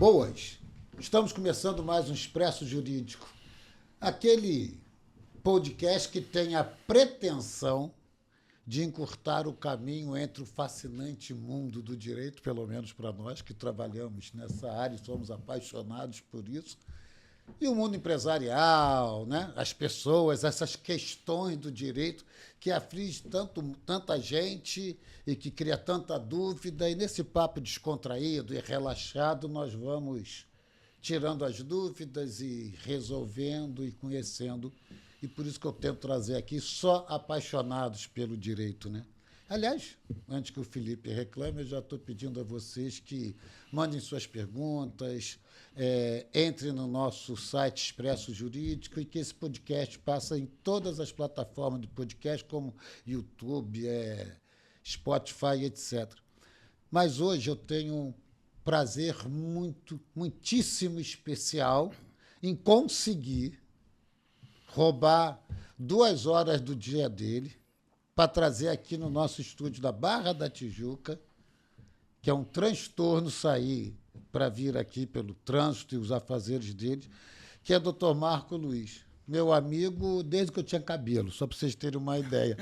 Boas! Estamos começando mais um Expresso Jurídico, aquele podcast que tem a pretensão de encurtar o caminho entre o fascinante mundo do direito, pelo menos para nós que trabalhamos nessa área e somos apaixonados por isso, e o mundo empresarial, né? As pessoas, essas questões do direito que aflige tanta gente e que cria tanta dúvida. E nesse papo descontraído e relaxado, nós vamos tirando as dúvidas e resolvendo e conhecendo. E por isso que eu tento trazer aqui só apaixonados pelo direito, né? Aliás, antes que o Felipe reclame, eu já estou pedindo a vocês que mandem suas perguntas, entrem no nosso site Expresso Jurídico e que esse podcast passe em todas as plataformas de podcast, como YouTube, Spotify, etc. Mas hoje eu tenho um prazer muitíssimo especial em conseguir roubar 2 horas do dia dele para trazer aqui no nosso estúdio da Barra da Tijuca, que é um transtorno sair para vir aqui pelo trânsito e os afazeres dele, que é o Dr. Marco Luiz, meu amigo desde que eu tinha cabelo, só para vocês terem uma ideia.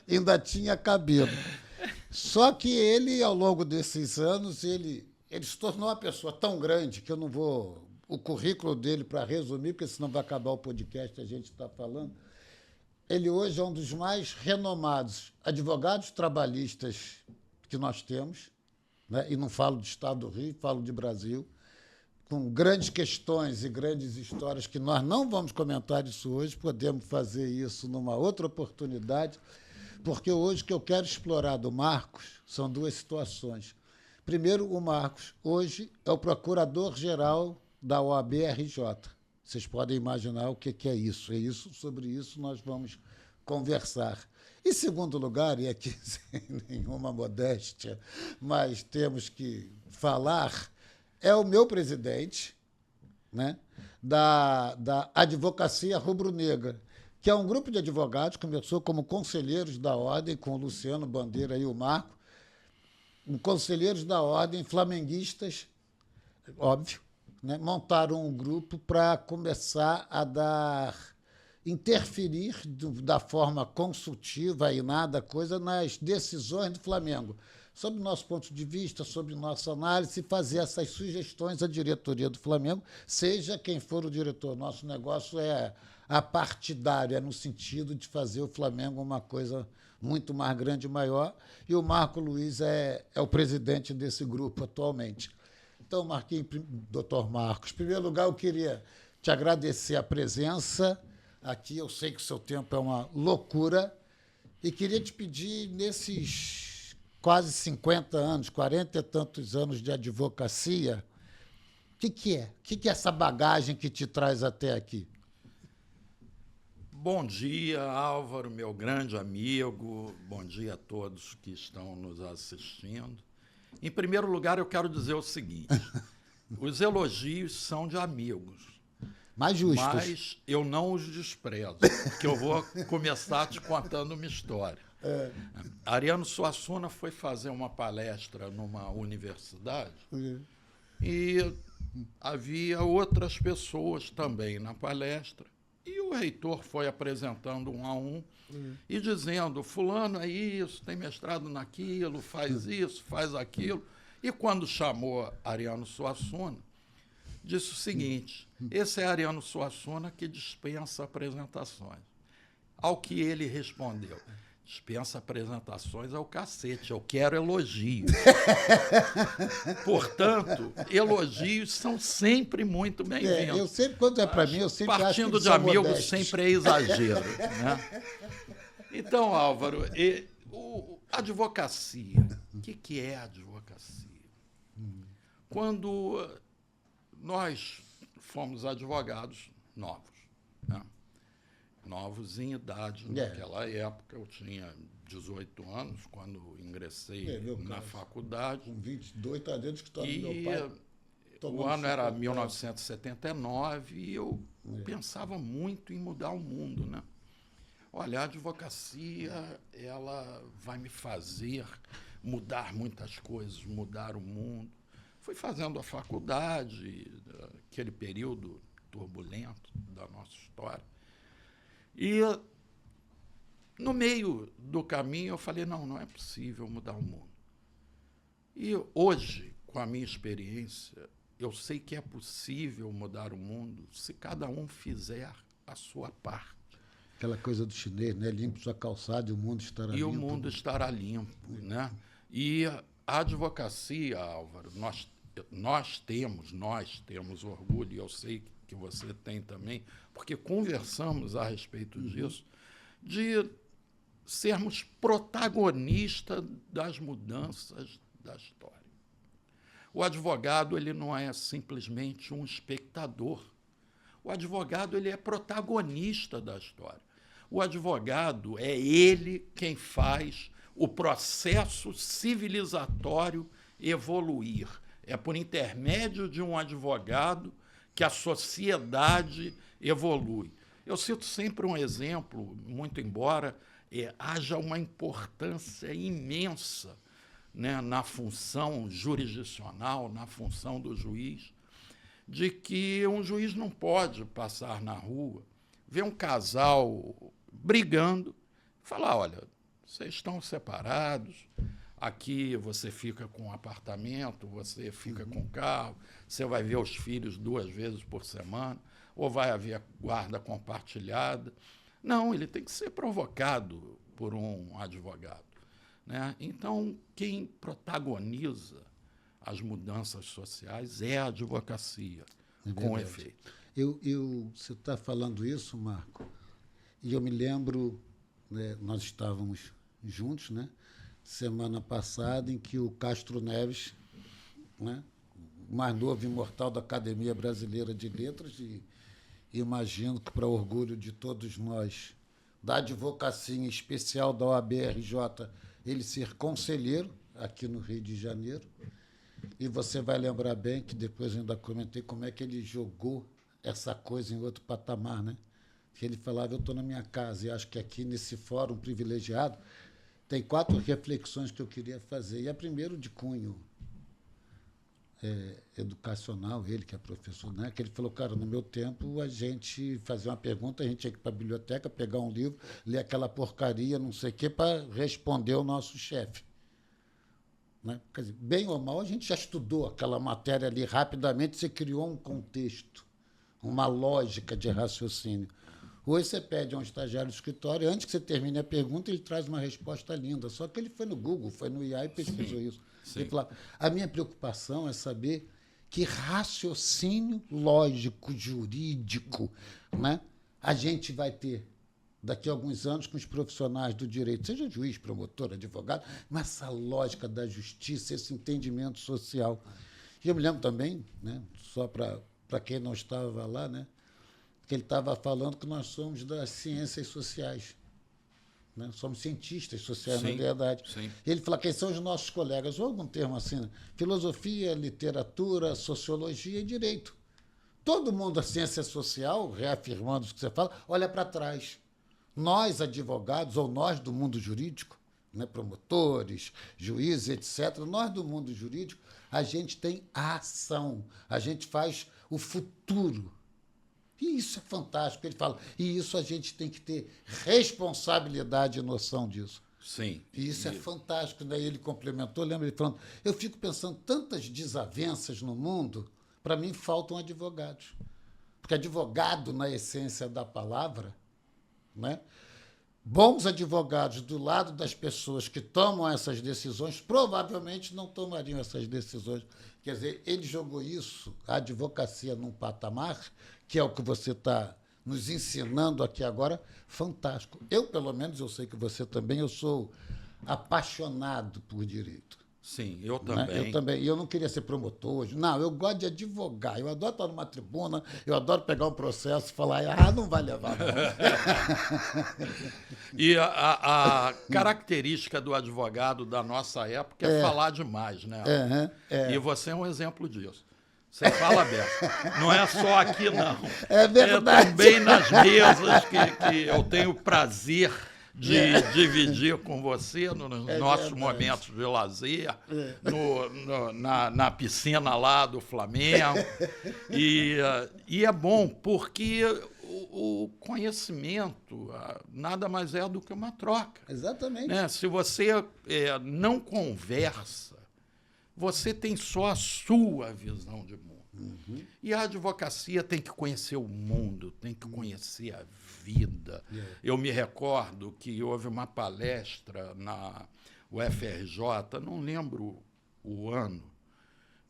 Ainda tinha cabelo. Só que ele, ao longo desses anos, ele se tornou uma pessoa tão grande que eu não vou... O currículo dele, para resumir, porque senão vai acabar o podcast, a gente está falando. Ele hoje é um dos mais renomados advogados trabalhistas que nós temos, né? E não falo do Estado do Rio, falo de Brasil, com grandes questões e grandes histórias que nós não vamos comentar isso hoje, podemos fazer isso numa outra oportunidade, porque hoje o que eu quero explorar do Marcos são 2 situações. Primeiro, o Marcos hoje é o procurador-geral da OAB-RJ. Vocês podem imaginar o que é isso. Sobre isso nós vamos conversar. Em segundo lugar, e aqui sem nenhuma modéstia, mas temos que falar, é o meu presidente, né, da Advocacia Rubro-Negra, que é um grupo de advogados, começou como conselheiros da Ordem, com o Luciano Bandeira e o Marco, conselheiros da Ordem, flamenguistas, óbvio, né, montaram um grupo para começar a interferir da forma consultiva e nada coisa nas decisões do Flamengo, sob o nosso ponto de vista, sob nossa análise, e fazer essas sugestões à diretoria do Flamengo, seja quem for o diretor. Nosso negócio é apartidário, é no sentido de fazer o Flamengo uma coisa muito mais grande e maior, e o Marco Luiz é o presidente desse grupo atualmente. Então, Marquinhos, doutor Marcos, em primeiro lugar, eu queria te agradecer a presença aqui. Eu sei que o seu tempo é uma loucura e queria te pedir, nesses quase 50 anos, 40 e tantos anos de advocacia, o que é? O que é essa bagagem que te traz até aqui? Bom dia, Álvaro, meu grande amigo. Bom dia a todos que estão nos assistindo. Em primeiro lugar, eu quero dizer o seguinte: os elogios são de amigos. Mais justos. Mas eu não os desprezo, porque eu vou começar te contando uma história. Ariano Suassuna foi fazer uma palestra numa universidade e havia outras pessoas também na palestra. E o reitor foi apresentando um a um e dizendo: fulano é isso, tem mestrado naquilo, faz isso, faz aquilo. E quando chamou Ariano Suassuna, disse o seguinte: esse é Ariano Suassuna que dispensa apresentações. Ao que ele respondeu: dispensa apresentações ao cacete, eu quero elogios. Portanto, elogios são sempre muito bem-vindos. Eu sempre, quando é para mim, eu sempre acho que partindo de amigos sempre é exagero, né? Então, Álvaro, advocacia. O que é advocacia? Quando nós fomos advogados novos, né? Novos em idade. Naquela época, eu tinha 18 anos, quando ingressei na faculdade. Com 22, está dentro do escritório do meu pai. O ano era 1979 e eu pensava muito em mudar o mundo, né? Olha, a advocacia, ela vai me fazer mudar muitas coisas, mudar o mundo. Fui fazendo a faculdade, aquele período turbulento da nossa história. E, no meio do caminho, eu falei, não é possível mudar o mundo. E hoje, com a minha experiência, eu sei que é possível mudar o mundo se cada um fizer a sua parte. Aquela coisa do chinês, né? Limpe sua calçada e o mundo estará limpo. E o mundo estará limpo, né? E a advocacia, Álvaro, nós temos orgulho, e eu sei que você tem também, porque conversamos a respeito disso, de sermos protagonistas das mudanças da história. O advogado, ele não é simplesmente um espectador. O advogado, ele é protagonista da história. O advogado é ele quem faz o processo civilizatório evoluir. É por intermédio de um advogado que a sociedade evolui. Eu cito sempre um exemplo, muito embora haja uma importância imensa, né, na função jurisdicional, na função do juiz, de que um juiz não pode passar na rua, ver um casal brigando, falar, olha, vocês estão separados, aqui você fica com um apartamento, você fica com um carro, você vai ver os filhos 2 vezes por semana, ou vai haver guarda compartilhada. Não, ele tem que ser provocado por um advogado, né? Então, quem protagoniza as mudanças sociais é a advocacia, com efeito. Você está falando isso, Marco, e eu me lembro, né, nós estávamos juntos, né, semana passada, em que o Castro Neves, né, o mais novo imortal da Academia Brasileira de Letras, e imagino que, para orgulho de todos nós, da advocacia em especial da OAB-RJ, ele ser conselheiro aqui no Rio de Janeiro. E você vai lembrar bem que depois eu ainda comentei como é que ele jogou essa coisa em outro patamar, né? Que ele falava, eu estou na minha casa, e acho que aqui nesse fórum privilegiado tem 4 reflexões que eu queria fazer. E a primeira de cunho educacional, ele que é professor, né? Que ele falou, cara, no meu tempo a gente fazia uma pergunta, a gente tinha que ir para a biblioteca, pegar um livro, ler aquela porcaria, não sei o quê, para responder o nosso chefe. Né? Quer dizer, bem ou mal, a gente já estudou aquela matéria ali rapidamente, você criou um contexto, uma lógica de raciocínio. Hoje você pede a um estagiário do escritório, antes que você termine a pergunta, ele traz uma resposta linda. Só que ele foi no Google, foi no IA e pesquisou isso. Ele falou, a minha preocupação é saber que raciocínio lógico, jurídico, né, a gente vai ter daqui a alguns anos com os profissionais do direito, seja juiz, promotor, advogado, mas essa lógica da justiça, esse entendimento social. E eu me lembro também, né, só para quem não estava lá, né, que ele estava falando que nós somos das ciências sociais. Né? Somos cientistas sociais, na verdade. Sim. Ele fala, quem são os nossos colegas? Ou algum termo assim, né? Filosofia, literatura, sociologia e direito. Todo mundo da ciência social, reafirmando o que você fala, olha para trás. Nós, advogados, ou nós do mundo jurídico, né, promotores, juízes, etc., nós do mundo jurídico, a gente tem a ação, a gente faz o futuro. E isso é fantástico, ele fala. E isso a gente tem que ter responsabilidade e noção disso. Sim. E isso é fantástico. Daí ele complementou, lembra ele falando, eu fico pensando, tantas desavenças no mundo, para mim faltam advogados. Porque advogado, na essência da palavra, né? Bons advogados do lado das pessoas que tomam essas decisões provavelmente não tomariam essas decisões. Quer dizer, ele jogou isso, a advocacia, num patamar, que é o que você está nos ensinando aqui agora, fantástico. Eu, pelo menos, eu sei que você também, eu sou apaixonado por direito. Sim, eu também. Né? Eu também. E eu não queria ser promotor. Não, eu gosto de advogar. Eu adoro estar numa tribuna, eu adoro pegar um processo e falar, não vai levar, não. E a característica do advogado da nossa época é falar demais, né? E você é um exemplo disso. Você fala aberto. Não é só aqui, não. É verdade. É também nas mesas que eu tenho prazer dividir com você nos nossos momentos de lazer, na piscina lá do Flamengo. E é bom, porque o conhecimento nada mais é do que uma troca. Exatamente. Né? Se você não conversa, você tem só a sua visão de mundo. Uhum. E a advocacia tem que conhecer o mundo, tem que conhecer a vida. Yeah. Eu me recordo que houve uma palestra na UFRJ, não lembro o ano,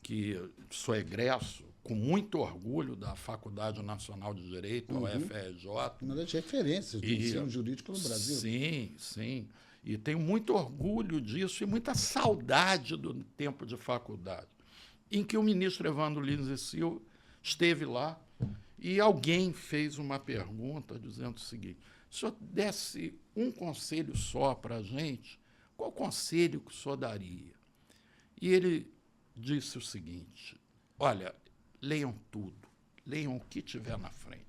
que sou egresso, com muito orgulho da Faculdade Nacional de Direito, a UFRJ. Uma das referências do ensino jurídico no Brasil. Sim, sim. E tenho muito orgulho disso e muita saudade do tempo de faculdade, em que o ministro Evandro Lins e Silva esteve lá e alguém fez uma pergunta dizendo o seguinte: se o senhor desse um conselho só para a gente, qual conselho que o senhor daria? E ele disse o seguinte: olha, leiam tudo, leiam o que tiver na frente.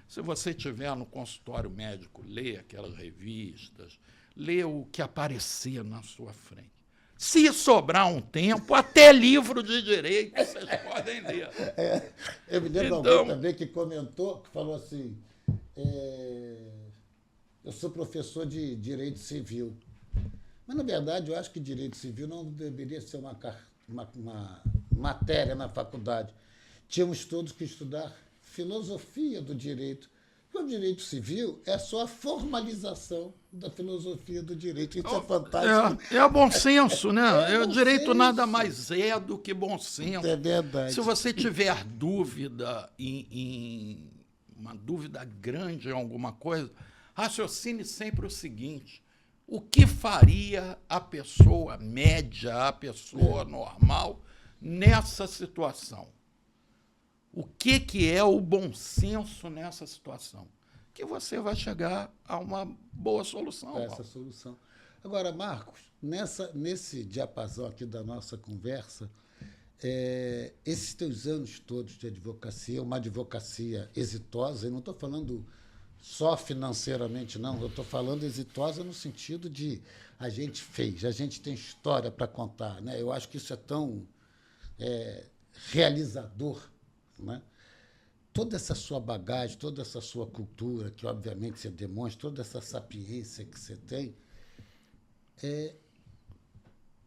Se você estiver no consultório médico, leia aquelas revistas, leia o que aparecer na sua frente. Se sobrar um tempo, até livro de direito vocês podem ler. Eu me lembro de alguém também que comentou, que falou assim, eu sou professor de direito civil. Mas, na verdade, eu acho que direito civil não deveria ser uma matéria na faculdade. Tínhamos todos que estudar filosofia do direito. Porque o direito civil é só a formalização da filosofia do direito. Isso é fantástico. É bom senso, né? O direito senso. Nada mais é do que bom senso. É verdade. Se você tiver dúvida, uma dúvida grande em alguma coisa, raciocine sempre o seguinte: o que faria a pessoa média, a pessoa normal, nessa situação? O que é o bom senso nessa situação? Que você vai chegar a uma boa solução. Essa solução. Agora, Marcos, nesse diapasão aqui da nossa conversa, esses teus anos todos de advocacia, uma advocacia exitosa, eu não estou falando só financeiramente, não, eu estou falando exitosa no sentido de a gente fez, a gente tem história para contar, né? Eu acho que isso é tão realizador, né? Toda essa sua bagagem, toda essa sua cultura, que obviamente você demonstra, toda essa sapiência que você tem,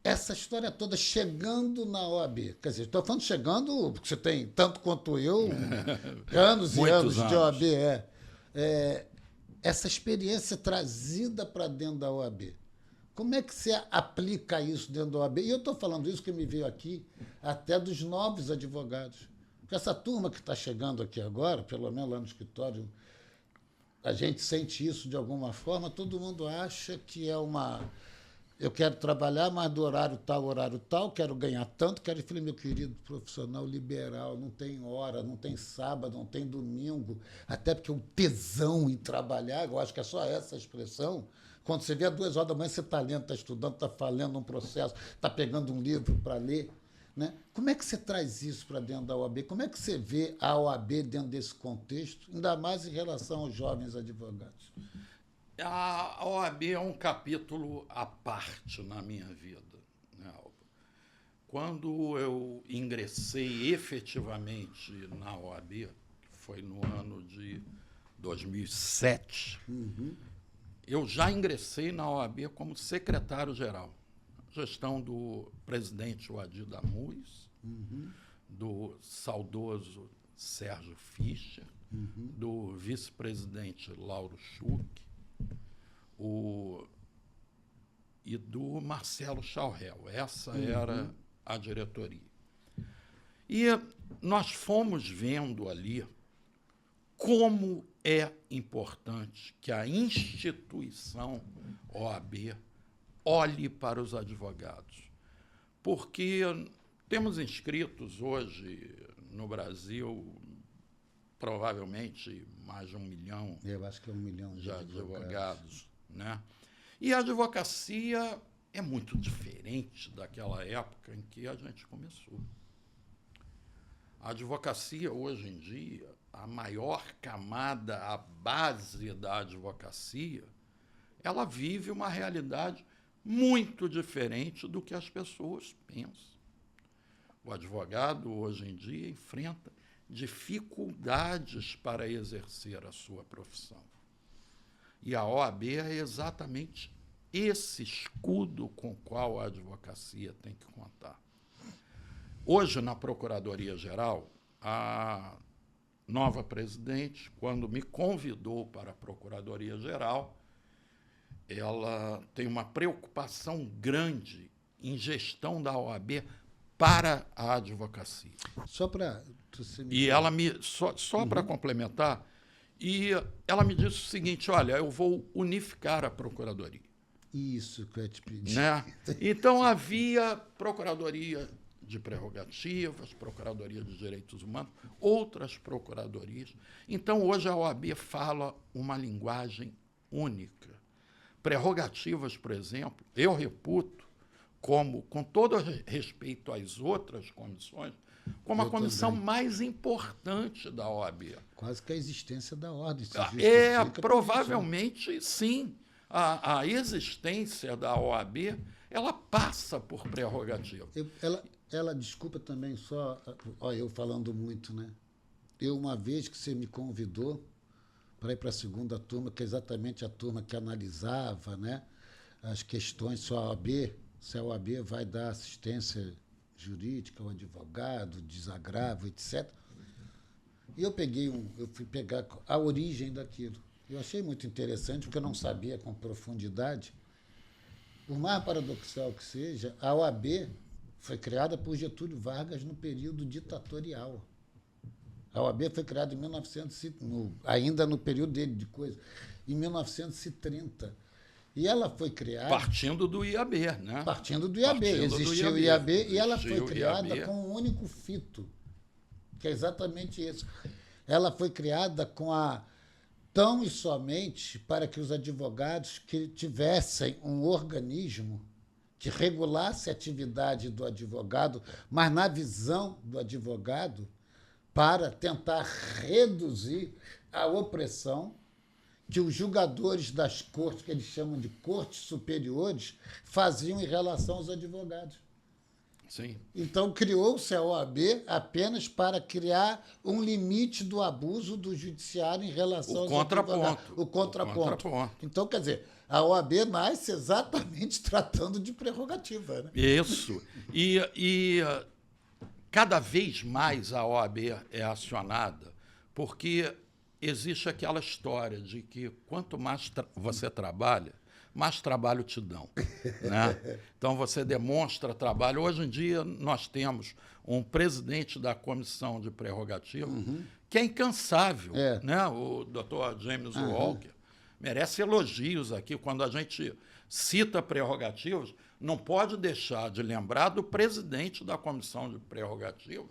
essa história toda chegando na OAB. Quer dizer, estou falando chegando, porque você tem, tanto quanto eu, anos e anos de OAB. Essa experiência trazida para dentro da OAB. Como é que você aplica isso dentro da OAB? E eu estou falando isso que me veio aqui até dos novos advogados. Essa turma que está chegando aqui agora, pelo menos lá no escritório, a gente sente isso de alguma forma, todo mundo acha que é uma... Eu quero trabalhar, mas do horário tal, quero ganhar tanto, quero... Eu falei, meu querido profissional liberal, não tem hora, não tem sábado, não tem domingo, até porque o tesão em trabalhar, eu acho que é só essa expressão. Quando você vê às 2 horas da manhã, você está lendo, está estudando, está falando um processo, está pegando um livro para ler. Né? Como é que você traz isso para dentro da OAB? Como é que você vê a OAB dentro desse contexto, ainda mais em relação aos jovens advogados? A OAB é um capítulo à parte na minha vida, né, Alba? Quando eu ingressei efetivamente na OAB, que foi no ano de 2007, eu já ingressei na OAB como secretário-geral. Gestão do presidente Oadir Damuz, do saudoso Sérgio Fischer, do vice-presidente Lauro Schuch e do Marcelo Chaurel. Essa era a diretoria. E nós fomos vendo ali como é importante que a instituição OAB olhe para os advogados, porque temos inscritos hoje no Brasil provavelmente mais de 1 milhão. Eu acho que é 1 milhão de advogados, né? E a advocacia é muito diferente daquela época em que a gente começou. A advocacia hoje em dia, a maior camada, a base da advocacia ela vive uma realidade muito diferente do que as pessoas pensam. O advogado, hoje em dia, enfrenta dificuldades para exercer a sua profissão. E a OAB é exatamente esse escudo com o qual a advocacia tem que contar. Hoje, na Procuradoria-Geral, a nova presidente, quando me convidou para a Procuradoria-Geral, ela tem uma preocupação grande em gestão da OAB para a advocacia. Só para... E ela só para complementar, e ela me disse o seguinte: olha, eu vou unificar a Procuradoria. Isso que eu ia te pedir. Né? Então havia Procuradoria de Prerrogativas, Procuradoria de Direitos Humanos, outras procuradorias. Então hoje a OAB fala uma linguagem única. Prerrogativas, por exemplo, eu reputo como, com todo respeito às outras comissões, como a comissão mais importante da OAB. Quase que a existência da ordem. Provavelmente, sim. A existência da OAB, ela passa por prerrogativa. Ela, desculpa também, só eu falando muito, né? Uma vez que você me convidou para ir para a segunda turma, que é exatamente a turma que analisava, né, as questões se a OAB vai dar assistência jurídica ao advogado, desagravo, etc. E eu fui pegar a origem daquilo. Eu achei muito interessante, porque eu não sabia com profundidade. Por mais paradoxal que seja, a OAB foi criada por Getúlio Vargas no período ditatorial. A OAB foi criada em ainda no período dele de coisa, em 1930. E ela foi criada... Partindo do IAB, né? Partindo do IAB. Existiu o IAB e ela foi criada com um único fito, que é exatamente isso. Ela foi criada com tão e somente para que os advogados que tivessem um organismo que regulasse a atividade do advogado, mas na visão do advogado, para tentar reduzir a opressão que os julgadores das cortes, que eles chamam de cortes superiores, faziam em relação aos advogados. Sim. Então, criou-se a OAB apenas para criar um limite do abuso do judiciário em relação aos advogados. O contraponto. Então, quer dizer, a OAB nasce exatamente tratando de prerrogativa. Né? Isso. E cada vez mais a OAB é acionada, porque existe aquela história de que quanto mais você trabalha, mais trabalho te dão. Né? Então, você demonstra trabalho. Hoje em dia, nós temos um presidente da Comissão de Prerrogativa que é incansável. Né? O Dr. James Walker merece elogios aqui. Quando a gente cita prerrogativas, não pode deixar de lembrar do presidente da Comissão de Prerrogativas,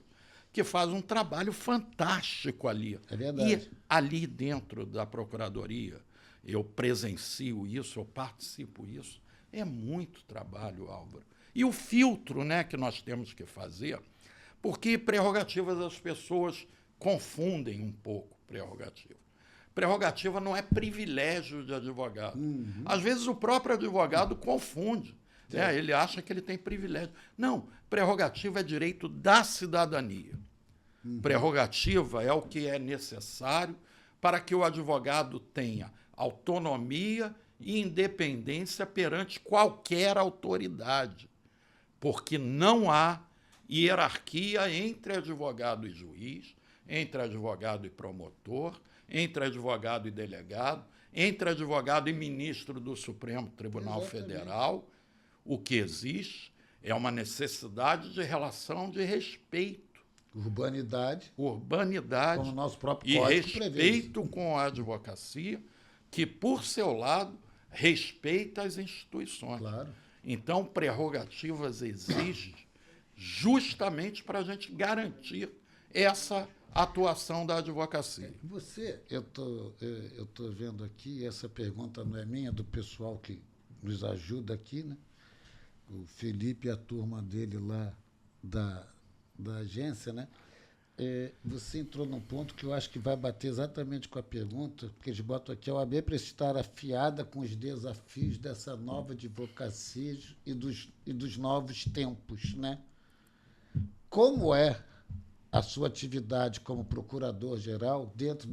que faz um trabalho fantástico ali. É verdade. E ali dentro da Procuradoria, eu presencio isso, eu participo disso. É muito trabalho, Álvaro. E o filtro, né, que nós temos que fazer, porque prerrogativas as pessoas confundem um pouco prerrogativa. Prerrogativa não é privilégio de advogado. Às vezes o próprio advogado confunde. Né? Ele acha que ele tem privilégio. Não, prerrogativa é direito da cidadania. Prerrogativa é o que é necessário para que o advogado tenha autonomia e independência perante qualquer autoridade, porque não há hierarquia entre advogado e juiz, entre advogado e promotor, entre advogado e delegado, entre advogado e ministro do Supremo Tribunal Federal. O que existe é uma necessidade de relação de respeito. Urbanidade, como o nosso próprio e código respeito com a advocacia, que, por seu lado, respeita as instituições. Claro. Então, prerrogativas exigem justamente para a gente garantir essa atuação da advocacia. Eu tô vendo aqui, essa pergunta não é minha, é do pessoal que nos ajuda aqui, né? O Felipe e a turma dele lá da agência, né? Você entrou num ponto que eu acho que vai bater exatamente com a pergunta, porque eles botam aqui: a OAB para estar afiada com os desafios dessa nova advocacia e dos novos tempos, né? Como é a sua atividade como procurador-geral dentro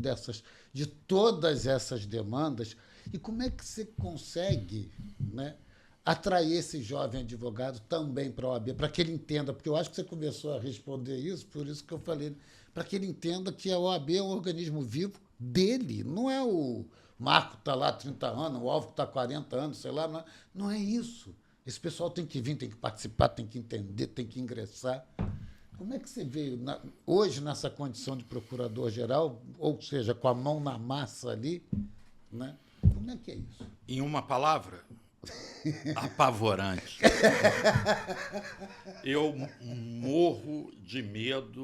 de todas essas demandas, e como é que você consegue, né, atrair esse jovem advogado também para a OAB, para que ele entenda, porque eu acho que você começou a responder isso, por isso que eu falei, para que ele entenda que a OAB é um organismo vivo dele, não é o Marco que está lá há 30 anos, o Alvo que está há 40 anos, sei lá, não é isso. Esse pessoal tem que vir, tem que participar, tem que entender, tem que ingressar. Como é que você veio hoje nessa condição de procurador-geral, ou seja, com a mão na massa ali, né? Como é que é isso? Em uma palavra, apavorante. Eu morro de medo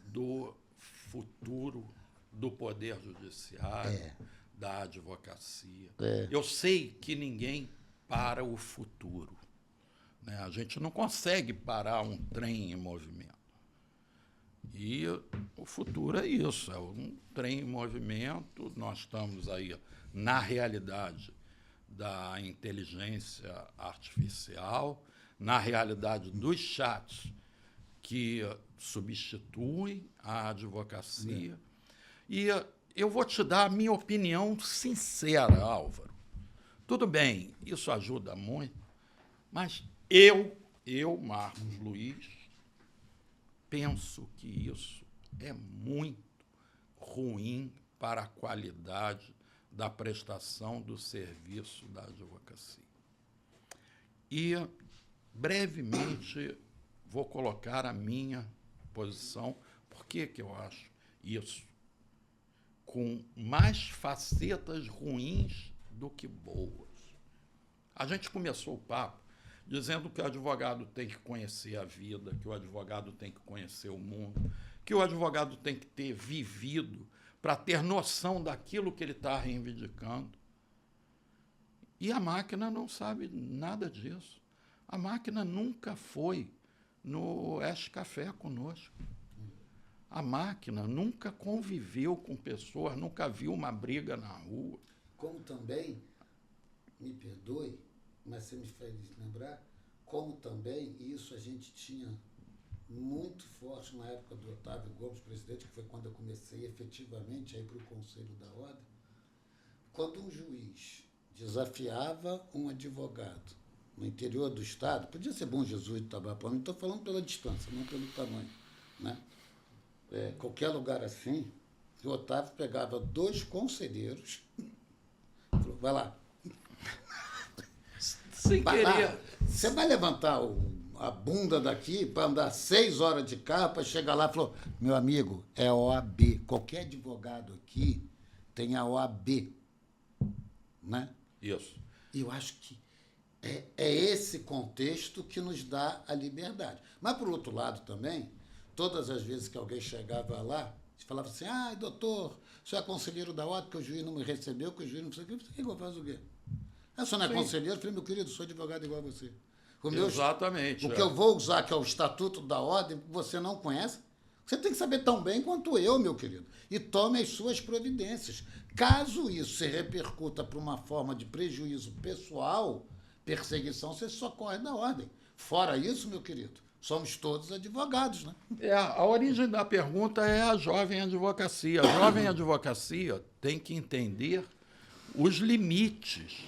do futuro do Poder Judiciário, da advocacia. Eu sei que ninguém para o futuro. A gente não consegue parar um trem em movimento. E o futuro é isso, é um trem em movimento. Nós estamos aí na realidade da inteligência artificial, na realidade dos chats que substituem a advocacia. E eu vou te dar a minha opinião sincera, Álvaro. Tudo bem, isso ajuda muito, mas eu, Marcos Luiz, penso que isso é muito ruim para a qualidade da prestação do serviço da advocacia. E, brevemente, vou colocar a minha posição. Por que eu acho isso? Com mais facetas ruins do que boas. A gente começou o papo dizendo que o advogado tem que conhecer a vida, que o advogado tem que conhecer o mundo, que o advogado tem que ter vivido para ter noção daquilo que ele está reivindicando. E a máquina não sabe nada disso. A máquina nunca foi no Oeste Café conosco. A máquina nunca conviveu com pessoas, nunca viu uma briga na rua. Como também, me perdoe, mas você me fez lembrar, como também, e isso a gente tinha muito forte na época do Otávio Gomes, presidente, que foi quando eu comecei efetivamente a ir para o Conselho da Ordem, quando um juiz desafiava um advogado no interior do Estado, podia ser Bom Jesus de Itabapoana, não estou falando pela distância, não pelo tamanho, né? Qualquer lugar assim, o Otávio pegava 2 conselheiros e falou: vai lá. Sem querer. Você vai levantar a bunda daqui para andar 6 horas de carro para chegar lá e falou: meu amigo, é OAB. Qualquer advogado aqui tem a OAB. Né? Isso. E eu acho que é esse contexto que nos dá a liberdade. Mas, por outro lado, também, todas as vezes que alguém chegava lá, falava assim: doutor, o senhor é conselheiro da ordem, que o juiz não me recebeu, que o juiz não sei o quê. Você faz o quê? O senhor não é conselheiro? Eu falei: meu querido, sou advogado igual a você. Exatamente. O que eu vou usar, que é o Estatuto da Ordem, você não conhece, você tem que saber tão bem quanto eu, meu querido. E tome as suas providências. Caso isso se repercuta para uma forma de prejuízo pessoal, perseguição, você socorre da ordem. Fora isso, meu querido, somos todos advogados, né? A origem da pergunta é a jovem advocacia. A jovem advocacia tem que entender os limites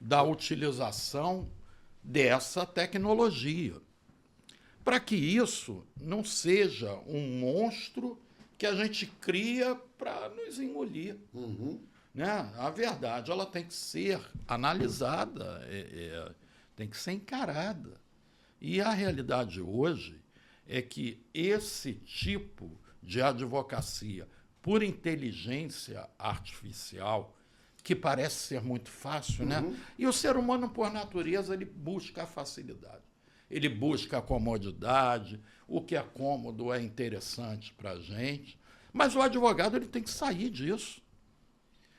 da utilização dessa tecnologia, para que isso não seja um monstro que a gente cria para nos engolir. Né? A verdade, ela tem que ser analisada, tem que ser encarada. E a realidade hoje é que esse tipo de advocacia por inteligência artificial, que parece ser muito fácil, né? E o ser humano, por natureza, ele busca a facilidade. Ele busca a comodidade, o que é cômodo é interessante para a gente. Mas o advogado ele tem que sair disso.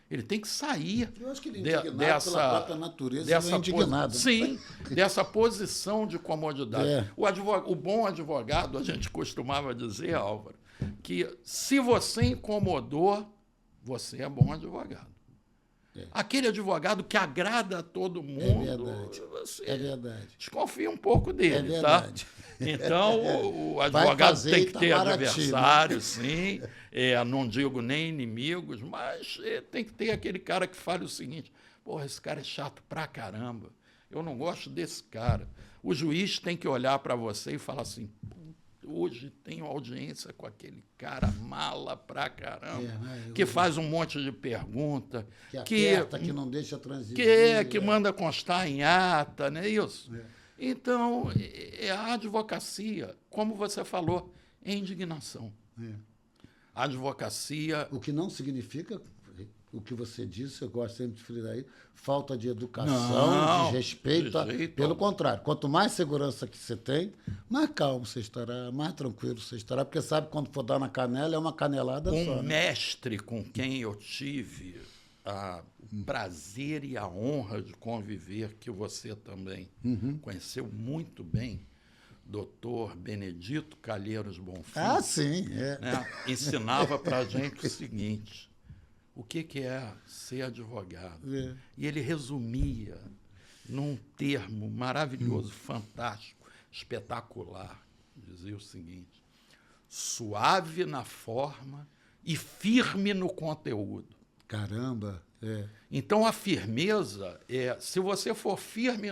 Ele tem que sair Eu acho que ele é indignado pela própria natureza, ele é indignado. Sim, dessa posição de comodidade. O bom advogado, a gente costumava dizer, Álvaro, que, se você incomodou, você é bom advogado. Aquele advogado que agrada a todo mundo, você desconfia um pouco dele, tá? Então, o advogado tem que ter adversário, sim. Não digo nem inimigos, mas tem que ter aquele cara que fale o seguinte: porra, esse cara é chato pra caramba. Eu não gosto desse cara. O juiz tem que olhar para você e falar assim: hoje tenho audiência com aquele cara mala pra caramba, que faz um monte de pergunta, que não deixa transigir. Que manda constar em ata, não é isso? Então, a advocacia, como você falou, é indignação. A advocacia... O que não significa, o que você disse, eu gosto sempre de frisar aí, falta de educação, de respeito. Pelo contrário, quanto mais segurança que você tem, mais calmo você estará, mais tranquilo você estará, porque sabe que quando for dar na canela, é uma canelada só. Um mestre com quem eu tive o prazer e a honra de conviver, que você também conheceu muito bem, doutor Benedito Calheiros Bonfim. Sim. Né, ensinava para a gente o seguinte: o que é ser advogado. E ele resumia num termo maravilhoso, fantástico, espetacular. Dizia o seguinte: suave na forma e firme no conteúdo. Caramba! Então, a firmeza se você for firme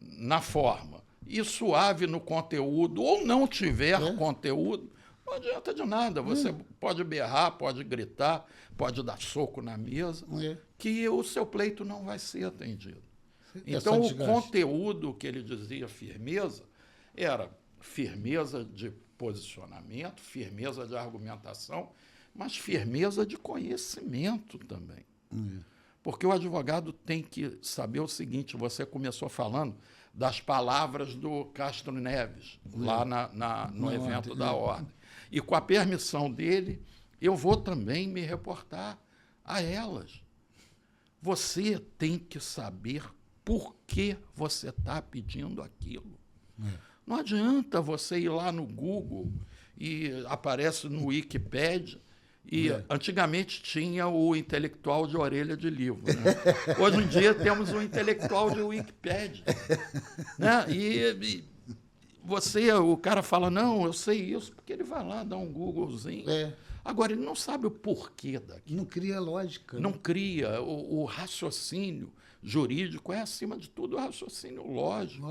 na forma e suave no conteúdo, ou não tiver conteúdo, não adianta de nada. Você pode berrar, pode gritar, pode dar soco na mesa, que o seu pleito não vai ser atendido. Então, o conteúdo que ele dizia firmeza era firmeza de posicionamento, firmeza de argumentação, mas firmeza de conhecimento também. Porque o advogado tem que saber o seguinte: você começou falando das palavras do Castro Neves, lá no evento da Ordem. E com a permissão dele, eu vou também me reportar a elas. Você tem que saber por que você está pedindo aquilo. Não adianta você ir lá no Google e aparece no Wikipédia. E antigamente tinha o intelectual de orelha de livro. Né? Hoje em dia temos o intelectual de Wikipédia. Né? E o cara fala: não, eu sei isso, porque ele vai lá dar um Googlezinho. Agora, ele não sabe o porquê daquilo. Não cria lógica. Não cria. O raciocínio jurídico é, acima de tudo, o raciocínio lógico.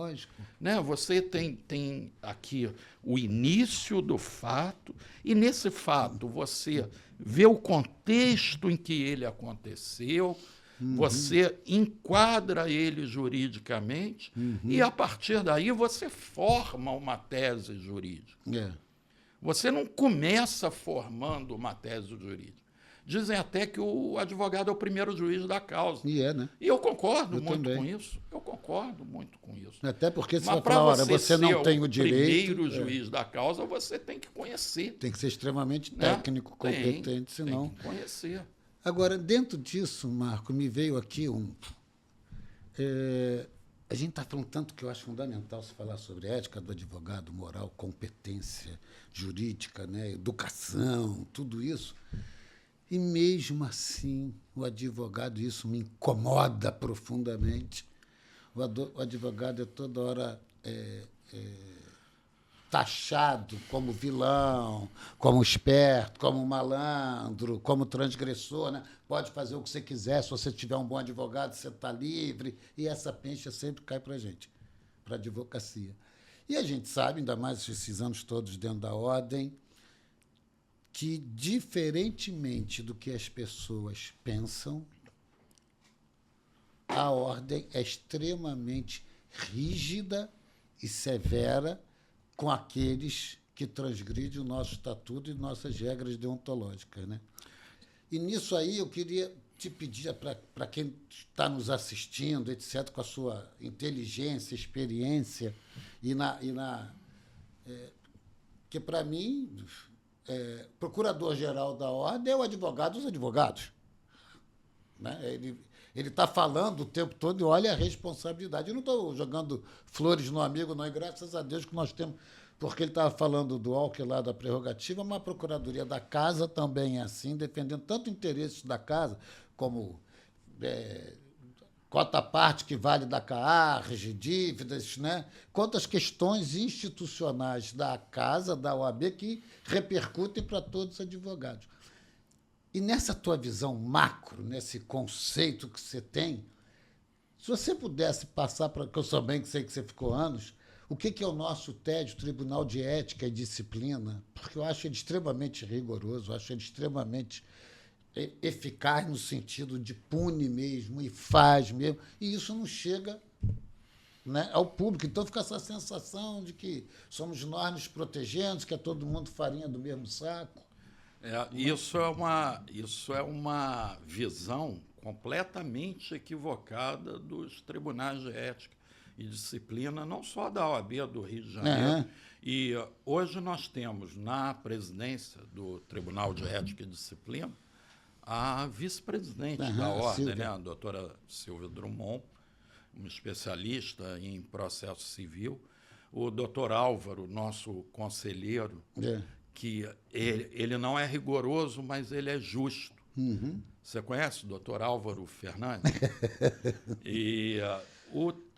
Né? Você tem aqui o início do fato, e nesse fato você vê o contexto em que ele aconteceu, você enquadra ele juridicamente, e, a partir daí, você forma uma tese jurídica. Você não começa formando uma tese jurídica. Dizem até que o advogado é o primeiro juiz da causa. Né? E eu concordo muito com isso. Eu concordo muito com isso. Até porque se você não tem o direito... primeiro juiz da causa, você tem que conhecer. Tem que ser extremamente técnico, competente, senão... Tem que conhecer. Agora, dentro disso, Marco, me veio aqui a gente está falando tanto que eu acho fundamental se falar sobre ética do advogado, moral, competência jurídica, né, educação, tudo isso. E mesmo assim, o advogado, isso me incomoda profundamente. O advogado é toda hora taxado como vilão, como esperto, como malandro, como transgressor, né? Pode fazer o que você quiser, se você tiver um bom advogado, você está livre. E essa pencha sempre cai para a gente, para a advocacia. E a gente sabe, ainda mais esses anos todos dentro da Ordem, que, diferentemente do que as pessoas pensam, a Ordem é extremamente rígida e severa com aqueles que transgridem o nosso estatuto e nossas regras deontológicas, né? E nisso aí eu queria te pedir, para quem está nos assistindo, etc., com a sua inteligência, experiência, que, para mim, procurador-geral da Ordem é o advogado dos advogados. Né? Ele está falando o tempo todo e olha a responsabilidade. Eu não estou jogando flores no amigo, não, e graças a Deus que nós temos porque ele estava falando do Walker lá da prerrogativa, mas a Procuradoria da Casa também é assim, defendendo tanto interesses da Casa, como cota parte que vale da CAARG, dívidas, né? Quanto as questões institucionais da Casa, da OAB, que repercutem para todos os advogados. E nessa tua visão macro, nesse conceito que você tem, se você pudesse passar para... que eu sou bem que sei que você ficou anos, o que é o nosso TED, o Tribunal de Ética e Disciplina? Porque eu acho ele extremamente rigoroso, eu acho ele extremamente eficaz no sentido de pune mesmo e faz mesmo, e isso não chega, né, ao público. Então fica essa sensação de que somos nós nos protegendo, que é todo mundo farinha do mesmo saco. Isso é uma visão completamente equivocada dos tribunais de ética e disciplina, não só da OAB do Rio de Janeiro. E hoje nós temos na presidência do Tribunal de Ética e Disciplina a vice-presidente da ordem, né, a doutora Silvia Drummond, uma especialista em processo civil, o doutor Álvaro, nosso conselheiro, que ele não é rigoroso, mas ele é justo. Você conhece o doutor Álvaro Fernandes? E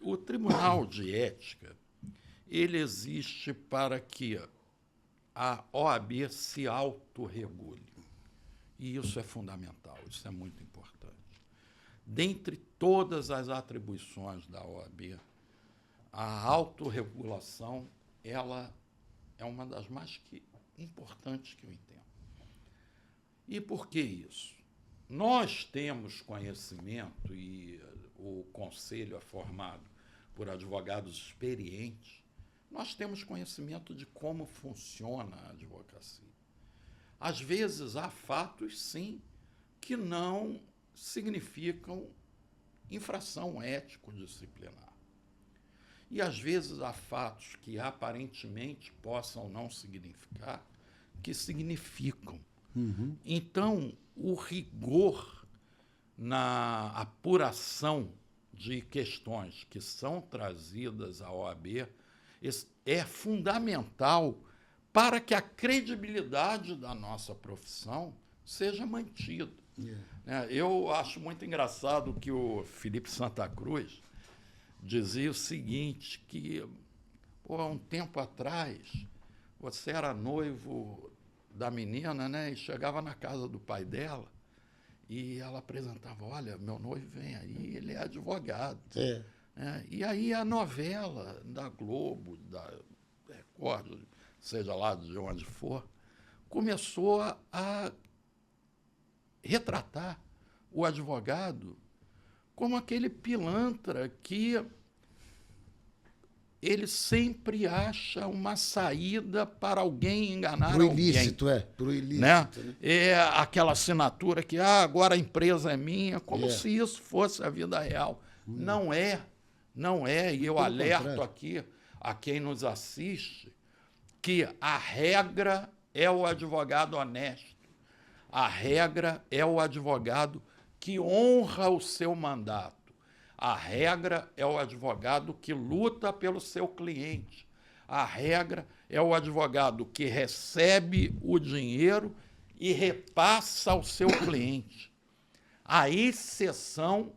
o Tribunal de Ética, ele existe para que a OAB se autorregule. E isso é fundamental, isso é muito importante. Dentre todas as atribuições da OAB, a autorregulação, ela é uma das mais importantes que eu entendo. E por que isso? Nós temos conhecimento, e o Conselho é formado por advogados experientes, nós temos conhecimento de como funciona a advocacia. Às vezes há fatos, sim, que não significam infração ético-disciplinar. E às vezes há fatos que aparentemente possam não significar, que significam. Então, o rigor na apuração de questões que são trazidas à OAB é fundamental para que a credibilidade da nossa profissão seja mantida. Eu acho muito engraçado que o Felipe Santa Cruz dizia o seguinte, que há um tempo atrás você era noivo da menina, né, e chegava na casa do pai dela e ela apresentava, olha, meu noivo vem aí, ele é advogado. E aí a novela da Globo, da Record, seja lá de onde for, começou a retratar o advogado como aquele pilantra que ele sempre acha uma saída para alguém enganar alguém. Pro ilícito. Né? É aquela assinatura que agora a empresa é minha, como se isso fosse a vida real. Não é, e eu alerto aqui a quem nos assiste que a regra é o advogado honesto, a regra é o advogado que honra o seu mandato. A regra é o advogado que luta pelo seu cliente. A regra é o advogado que recebe o dinheiro e repassa ao seu cliente. A exceção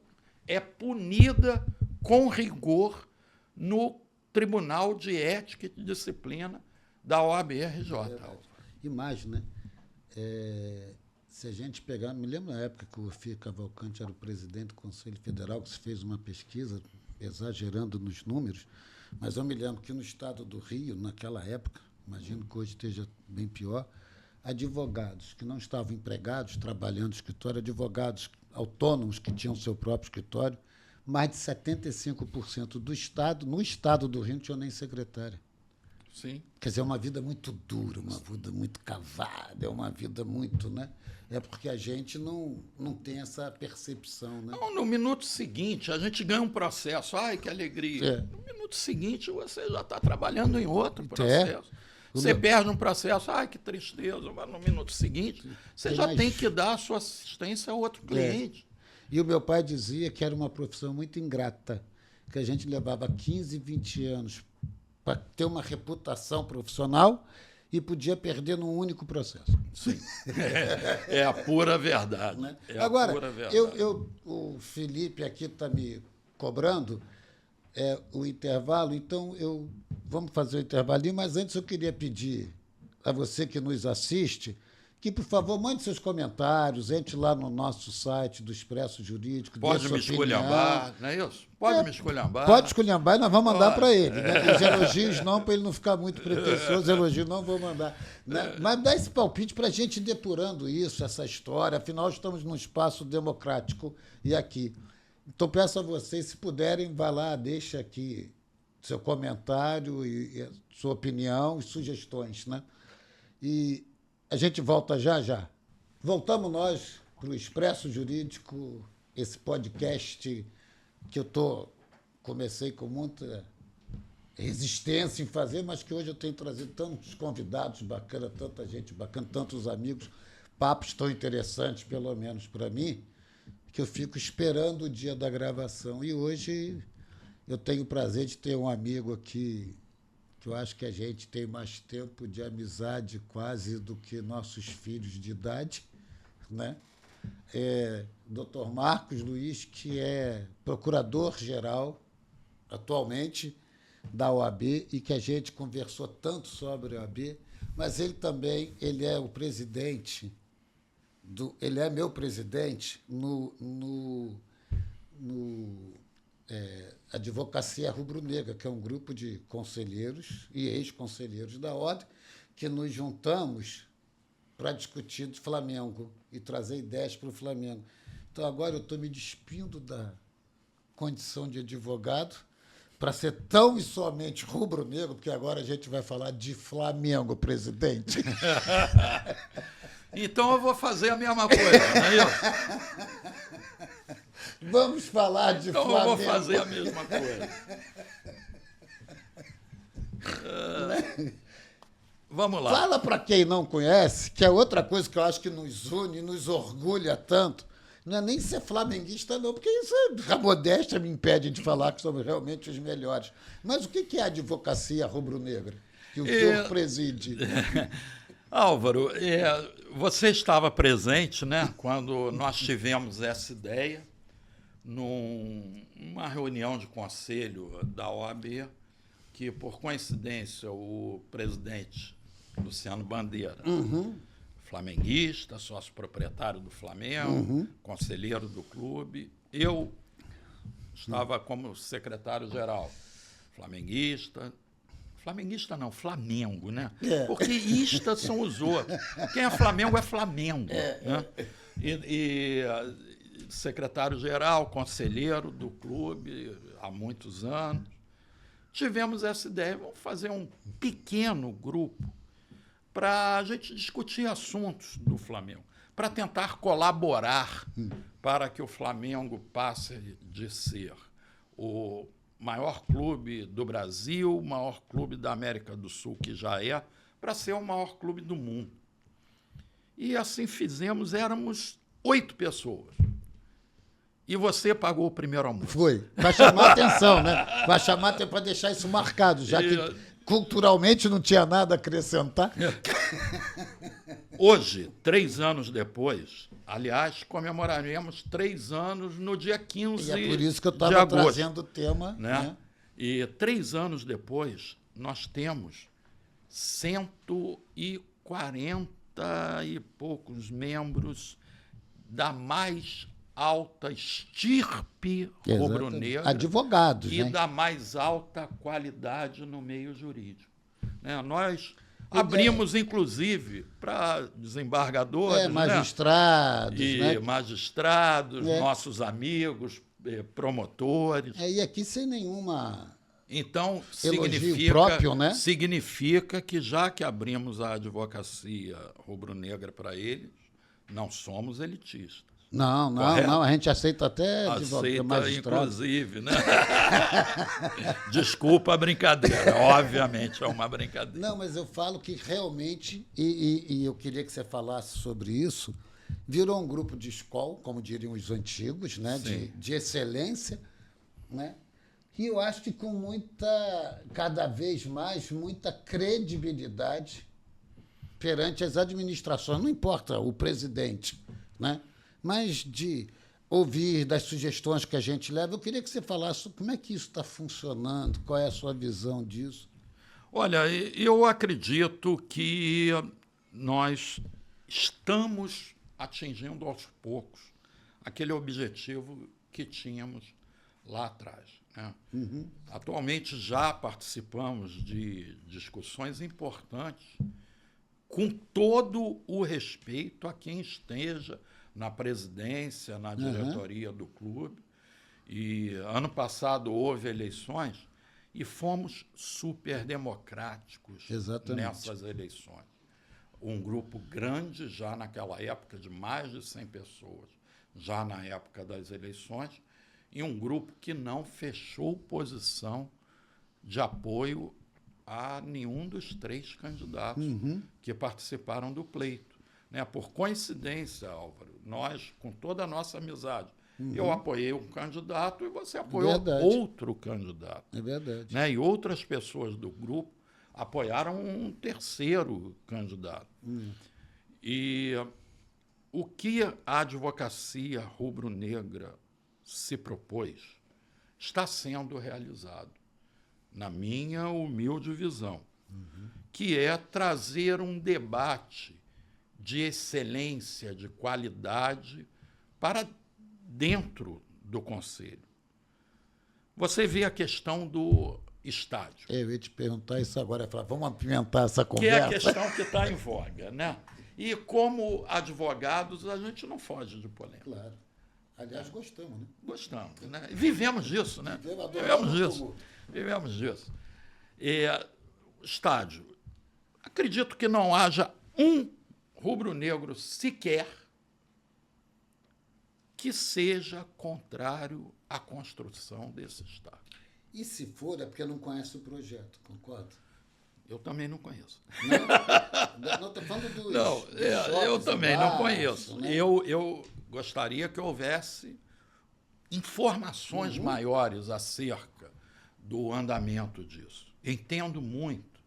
é punida com rigor no Tribunal de Ética e Disciplina da OAB-RJ. Imagina, se a gente pegar... Me lembro na época que o Ofir Cavalcante era o presidente do Conselho Federal, que se fez uma pesquisa, exagerando nos números, mas eu me lembro que no estado do Rio, naquela época, imagino que hoje esteja bem pior, advogados que não estavam empregados, trabalhando no escritório, advogados autônomos que tinham seu próprio escritório, mais de 75% do estado, no estado do Rio, não tinham nem secretária. Sim. Quer dizer, é uma vida muito dura, uma vida muito cavada, é uma vida muito, né? É porque a gente não tem essa percepção, né? Não, no minuto seguinte, a gente ganha um processo. Ai, que alegria. No minuto seguinte, você já está trabalhando em outro processo. Você perde um processo, ai, que tristeza, mas no minuto seguinte, você já tem que dar a sua assistência a outro cliente. E o meu pai dizia que era uma profissão muito ingrata, que a gente levava 15, 20 anos para ter uma reputação profissional e podia perder num único processo. Sim. É a pura verdade. Né? É Agora, a pura verdade. o Felipe aqui está me cobrando o intervalo, então vamos fazer o intervalinho, mas antes eu queria pedir a você que nos assiste que, por favor, mande seus comentários, entre lá no nosso site do Expresso Jurídico. Pode me esculhambar, não é isso? Pode me esculhambar. Pode esculhambar e nós vamos mandar para ele. Né? Os elogios não, para ele não ficar muito pretensioso, os elogios não vou mandar. Né? Mas dá esse palpite para a gente ir depurando isso, essa história. Afinal, estamos num espaço democrático e aqui. Então, peço a vocês, se puderem, vá lá, deixa aqui seu comentário e a sua opinião e sugestões. Né? E a gente volta já. Voltamos nós para o Expresso Jurídico, esse podcast que comecei com muita resistência em fazer, mas que hoje eu tenho trazido tantos convidados bacanas, tanta gente bacana, tantos amigos, papos tão interessantes, pelo menos para mim, que eu fico esperando o dia da gravação. E hoje eu tenho o prazer de ter um amigo aqui que eu acho que a gente tem mais tempo de amizade quase do que nossos filhos de idade, né? Dr. Marcos Luiz, que é procurador-geral atualmente da OAB e que a gente conversou tanto sobre a OAB, mas ele é o presidente, ele é meu presidente no Advocacia Rubro-Negra, que é um grupo de conselheiros e ex-conselheiros da ordem, que nos juntamos para discutir de Flamengo e trazer ideias para o Flamengo. Então, agora eu estou me despindo da condição de advogado para ser tão e somente rubro-negro, porque agora a gente vai falar de Flamengo, presidente. Então eu vou fazer a mesma coisa, não é isso? Vamos falar de então Flamengo. Eu vou fazer a mesma coisa. Vamos lá. Fala para quem não conhece, que é outra coisa que eu acho que nos une e nos orgulha tanto. Não é nem ser flamenguista, não, porque isso a modéstia me impede de falar que somos realmente os melhores. Mas o que é a advocacia rubro-negra que o senhor preside? Álvaro, você estava presente, né, quando nós tivemos essa ideia numa reunião de conselho da OAB, que, por coincidência, o presidente Luciano Bandeira, flamenguista, sócio proprietário do Flamengo, conselheiro do clube, eu estava como secretário-geral, flamenguista não, Flamengo, né? Porque istas são os outros. Quem é Flamengo é Flamengo. Né? E secretário-geral, conselheiro do clube há muitos anos. Tivemos essa ideia, vamos fazer um pequeno grupo para a gente discutir assuntos do Flamengo, para tentar colaborar para que o Flamengo passe de ser o maior clube do Brasil, o maior clube da América do Sul, que já é, para ser o maior clube do mundo. E assim fizemos, éramos 8 pessoas. E você pagou o primeiro almoço. Foi, para chamar a atenção, né? Para chamar atenção, para deixar isso marcado, já que culturalmente não tinha nada a acrescentar. Hoje, 3 anos depois, aliás, comemoraremos 3 anos no dia 15 de agosto. E é por isso que eu estava trazendo o tema. Né? E 3 anos depois, nós temos 140 e poucos membros da mais alta estirpe rubro-negra, advogados, e né? da mais alta qualidade no meio jurídico. Né? Nós abrimos, inclusive, para desembargadores, magistrados, né? Magistrados, nossos amigos, promotores. E aqui sem nenhuma... Então, significa que, já que abrimos a advocacia rubro-negra para eles, não somos elitistas. Não, a gente aceita até magistrado. Inclusive, né? Desculpa a brincadeira, obviamente é uma brincadeira. Não, mas eu falo que realmente, e eu queria que você falasse sobre isso, virou um grupo de escola, como diriam os antigos, né? De excelência, né? E eu acho que com cada vez mais, muita credibilidade perante as administrações, não importa o presidente, né? Mas de ouvir das sugestões que a gente leva. Eu queria que você falasse como é que isso está funcionando, qual é a sua visão disso. Olha, eu acredito que nós estamos atingindo aos poucos aquele objetivo que tínhamos lá atrás, né? Atualmente já participamos de discussões importantes com todo o respeito a quem esteja na presidência, na diretoria do clube. E ano passado houve eleições e fomos super democráticos nessas eleições. Um grupo grande, já naquela época, de mais de 100 pessoas, já na época das eleições, e um grupo que não fechou posição de apoio a nenhum dos 3 candidatos que participaram do pleito, né? Por coincidência, Álvaro, nós, com toda a nossa amizade, eu apoiei um candidato e você apoiou outro candidato. É verdade. Né? E outras pessoas do grupo apoiaram um terceiro candidato. E o que a advocacia rubro-negra se propôs está sendo realizado, na minha humilde visão, que é trazer um debate de excelência, de qualidade para dentro do Conselho. Você vê a questão do estádio. Eu ia te perguntar isso agora, falar, vamos apimentar essa Que é conversa. a questão que está em voga, né? E como advogados, a gente não foge de polêmica. Claro. Aliás, gostamos, né? Gostamos, né? Vivemos disso, né? Vivemos disso. Estádio. Acredito que não haja um rubro-negro sequer que seja contrário à construção desse estádio. E se for, é porque não conhece o projeto, concorda? Eu também não conheço. Não estou falando dos Não, eu também não conheço. Né? Eu gostaria que houvesse informações maiores acerca do andamento disso. Entendo muito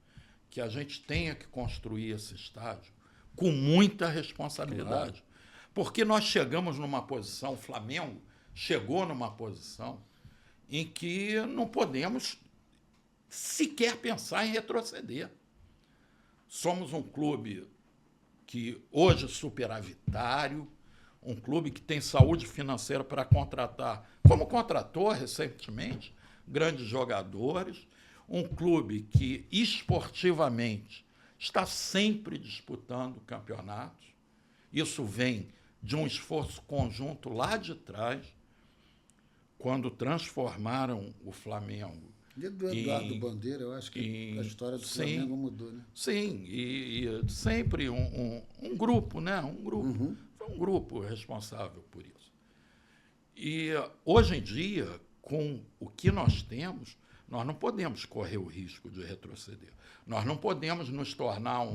que a gente tenha que construir esse estádio com muita responsabilidade. Claro. Porque nós chegamos numa posição, o Flamengo chegou numa posição em que não podemos sequer pensar em retroceder. Somos um clube que hoje é superavitário, um clube que tem saúde financeira para contratar, como contratou recentemente, grandes jogadores, um clube que esportivamente está sempre disputando campeonatos. Isso vem de um esforço conjunto lá de trás, quando transformaram o Flamengo. E do Eduardo Bandeira, eu acho que a história do Flamengo mudou, né? Sim, e sempre um grupo, né? Foi um grupo responsável por isso. E hoje em dia, com o que nós temos, nós não podemos correr o risco de retroceder. Nós não podemos nos tornar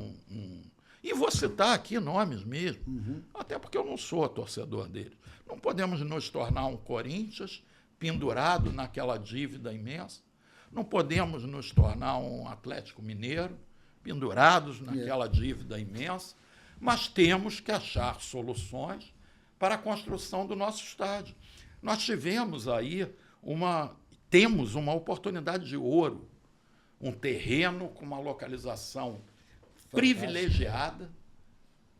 E vou citar aqui nomes mesmo, até porque eu não sou torcedor deles. Não podemos nos tornar um Corinthians pendurado naquela dívida imensa. Não podemos nos tornar um Atlético Mineiro pendurados naquela dívida imensa, mas temos que achar soluções para a construção do nosso estádio. Nós temos uma oportunidade de ouro, um terreno com uma localização privilegiada,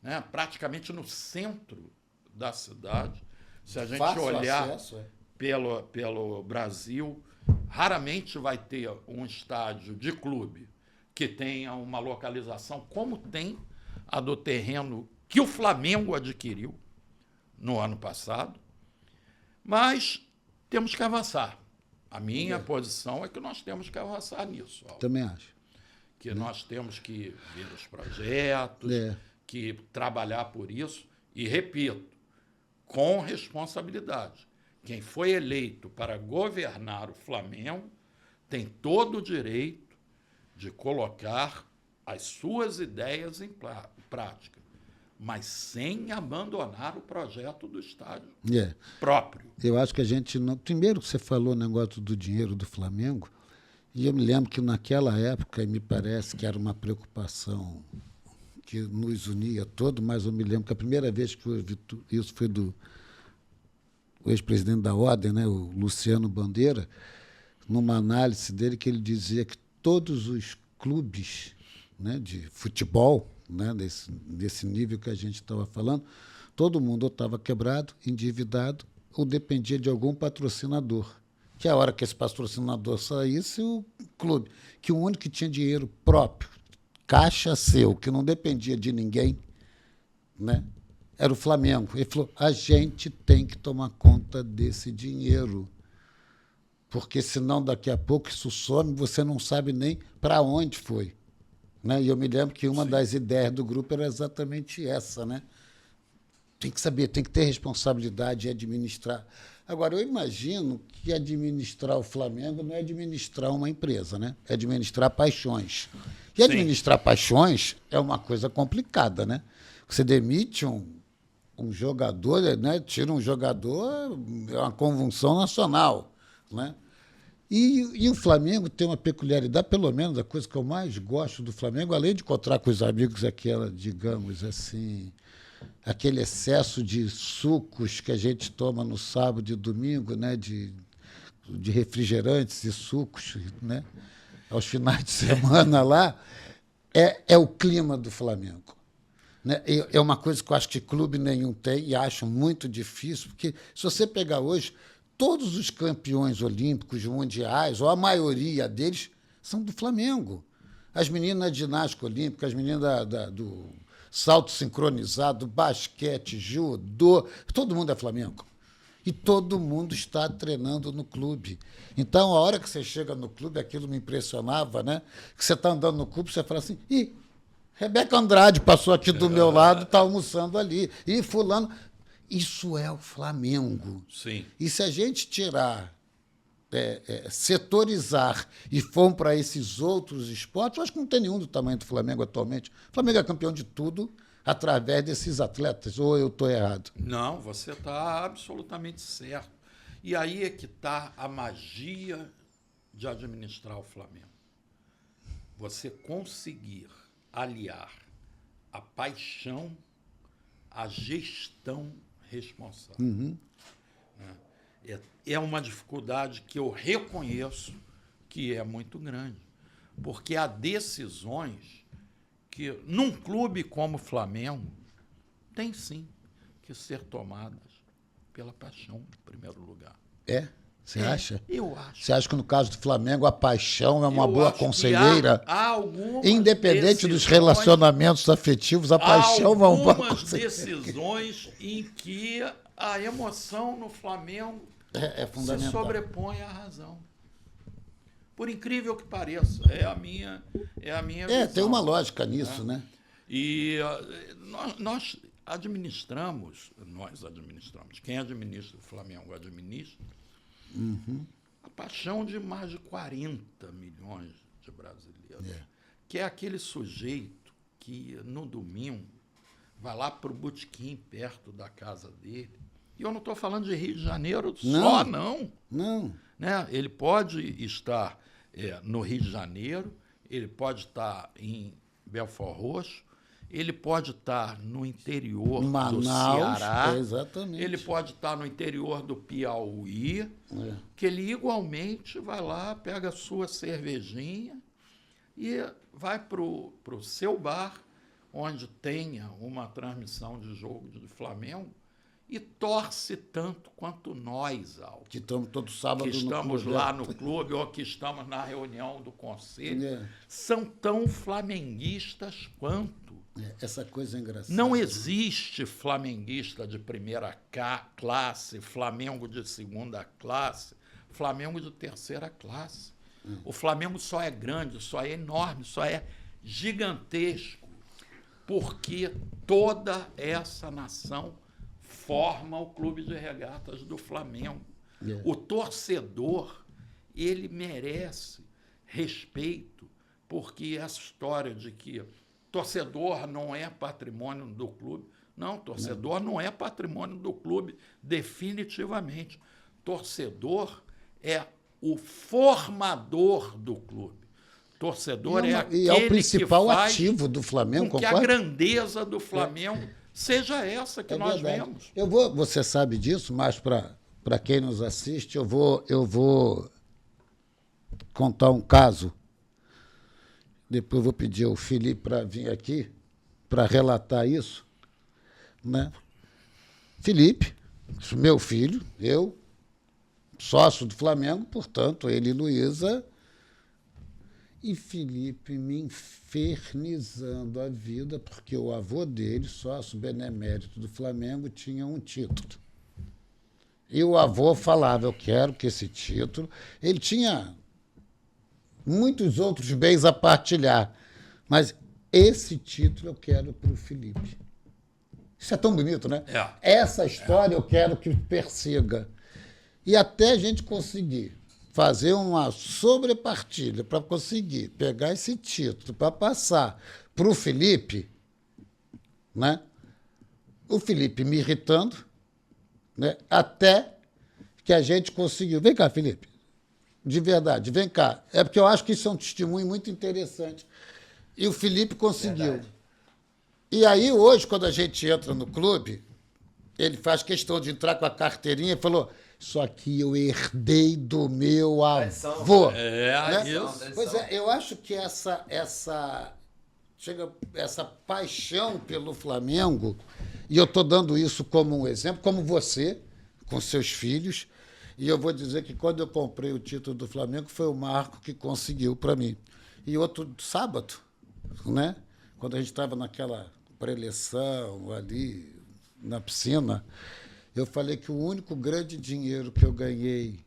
né, praticamente no centro da cidade. Se a gente olhar pelo Brasil, raramente vai ter um estádio de clube que tenha uma localização como tem a do terreno que o Flamengo adquiriu no ano passado. Mas temos que avançar. A minha posição é que nós temos que avançar nisso. Também acho. Que nós temos que ver os projetos, que trabalhar por isso. E, repito, com responsabilidade. Quem foi eleito para governar o Flamengo tem todo o direito de colocar as suas ideias em prática. mas sem abandonar o projeto do estádio É. próprio. Eu acho que a gente não. Primeiro que você falou o negócio do dinheiro do Flamengo, e eu me lembro que naquela época, e me parece que era uma preocupação que nos unia todo, mas eu me lembro que a primeira vez que eu ouvi isso foi do ex-presidente da Ordem, né, o Luciano Bandeira, numa análise dele que ele dizia que todos os clubes, né, de futebol, né, desse nível que a gente estava falando, todo mundo estava quebrado, endividado, ou dependia de algum patrocinador. Que a hora que esse patrocinador saísse, o clube, que o único que tinha dinheiro próprio, caixa seu, que não dependia de ninguém, né, era o Flamengo. Ele falou, a gente tem que tomar conta desse dinheiro, porque senão daqui a pouco isso some, você não sabe nem para onde foi. Né? E eu me lembro que uma das ideias do grupo era exatamente essa, né? Tem que saber, tem que ter responsabilidade e administrar. Agora, eu imagino que administrar o Flamengo não é administrar uma empresa, né? É administrar paixões. E administrar paixões é uma coisa complicada, né? Você demite um jogador, né? Tira um jogador, é uma convulsão nacional, né? E o Flamengo tem uma peculiaridade, pelo menos a coisa que eu mais gosto do Flamengo, além de encontrar com os amigos aquela, digamos assim, aquele excesso de sucos que a gente toma no sábado e domingo, né, de refrigerantes e sucos, né, aos finais de semana lá, é o clima do Flamengo. Né? É uma coisa que eu acho que clube nenhum tem e acho muito difícil, porque se você pegar hoje, todos os campeões olímpicos, mundiais, ou a maioria deles, são do Flamengo. As meninas da ginástica olímpica, as meninas do salto sincronizado, basquete, judô, todo mundo é Flamengo. E todo mundo está treinando no clube. Então, a hora que você chega no clube, aquilo me impressionava, né? Que você está andando no clube, você fala assim, ih, Rebeca Andrade passou aqui do meu lado, está almoçando ali. E fulano... Isso é o Flamengo. Sim. E se a gente tirar, setorizar e for para esses outros esportes, eu acho que não tem nenhum do tamanho do Flamengo atualmente. O Flamengo é campeão de tudo através desses atletas, ou eu estou errado? Não, você está absolutamente certo. E aí é que está a magia de administrar o Flamengo. Você conseguir aliar a paixão à gestão responsável. Uhum. É uma dificuldade que eu reconheço que é muito grande, porque há decisões que, num clube como o Flamengo, tem sim que ser tomadas pela paixão, em primeiro lugar. Você acha? Eu acho. Você acha que no caso do Flamengo a paixão é uma Eu boa acho que conselheira? há algumas Independente dos decisões, relacionamentos afetivos, a paixão é uma boa algumas conselheira. decisões em que a emoção no Flamengo É se fundamental. sobrepõe à razão. Por incrível que pareça, é a minha visão. Tem uma lógica nisso, né? E nós administramos, quem administra o Flamengo administra, a paixão de mais de 40 milhões de brasileiros, que é aquele sujeito que, no domingo, vai lá para o botequim perto da casa dele. E eu não estou falando de Rio de Janeiro só, não. Não. Né? Ele pode estar no Rio de Janeiro, ele pode estar em Belford Roxo, ele pode estar no interior Manaus, do Ceará, exatamente. ele pode estar no interior do Piauí, que ele igualmente vai lá, pega a sua cervejinha e vai para o seu bar, onde tenha uma transmissão de jogo de Flamengo, e torce tanto quanto nós, Aldo. Que estamos todo sábado que estamos no clube. lá no clube ou que estamos na reunião do conselho, são tão flamenguistas quanto. Essa coisa é engraçada. Não existe flamenguista de primeira classe, Flamengo de segunda classe, Flamengo de terceira classe. O Flamengo só é grande, só é enorme, só é gigantesco, porque toda essa nação forma o clube de regatas do Flamengo. O torcedor, ele merece respeito, porque essa história de que torcedor não é patrimônio do clube. Não, torcedor não é patrimônio do clube, definitivamente. Torcedor é o formador do clube. Torcedor é aquele e é o principal que faz ativo do Flamengo, com que a grandeza do Flamengo seja essa que nós vemos. Você sabe disso, mas para quem nos assiste, eu vou contar um caso. Depois vou pedir ao Felipe para vir aqui para relatar isso, né? Felipe, meu filho, eu, sócio do Flamengo, portanto, ele e Luísa, e Felipe me infernizando a vida, porque o avô dele, sócio benemérito do Flamengo, tinha um título. E o avô falava, eu quero que esse título... Ele tinha muitos outros bens a partilhar, mas esse título eu quero para o Felipe. Isso é tão bonito, né? Essa história eu quero que persiga. E até a gente conseguir fazer uma sobrepartilha para conseguir pegar esse título para passar para o Felipe, né? O Felipe me irritando, né? Até que a gente conseguiu. Vem cá, Felipe. De verdade, vem cá. É porque eu acho que isso é um testemunho muito interessante. E o Felipe conseguiu. Verdade. E aí, hoje, quando a gente entra no clube, ele faz questão de entrar com a carteirinha e falou: isso aqui eu herdei do meu avô. Né? Isso. Pois é, eu acho que essa paixão pelo Flamengo, e eu estou dando isso como um exemplo, como você, com seus filhos, e eu vou dizer que quando eu comprei o título do Flamengo, foi o Marco que conseguiu para mim. E outro sábado, né, quando a gente estava naquela preleção ali na piscina, eu falei que o único grande dinheiro que eu ganhei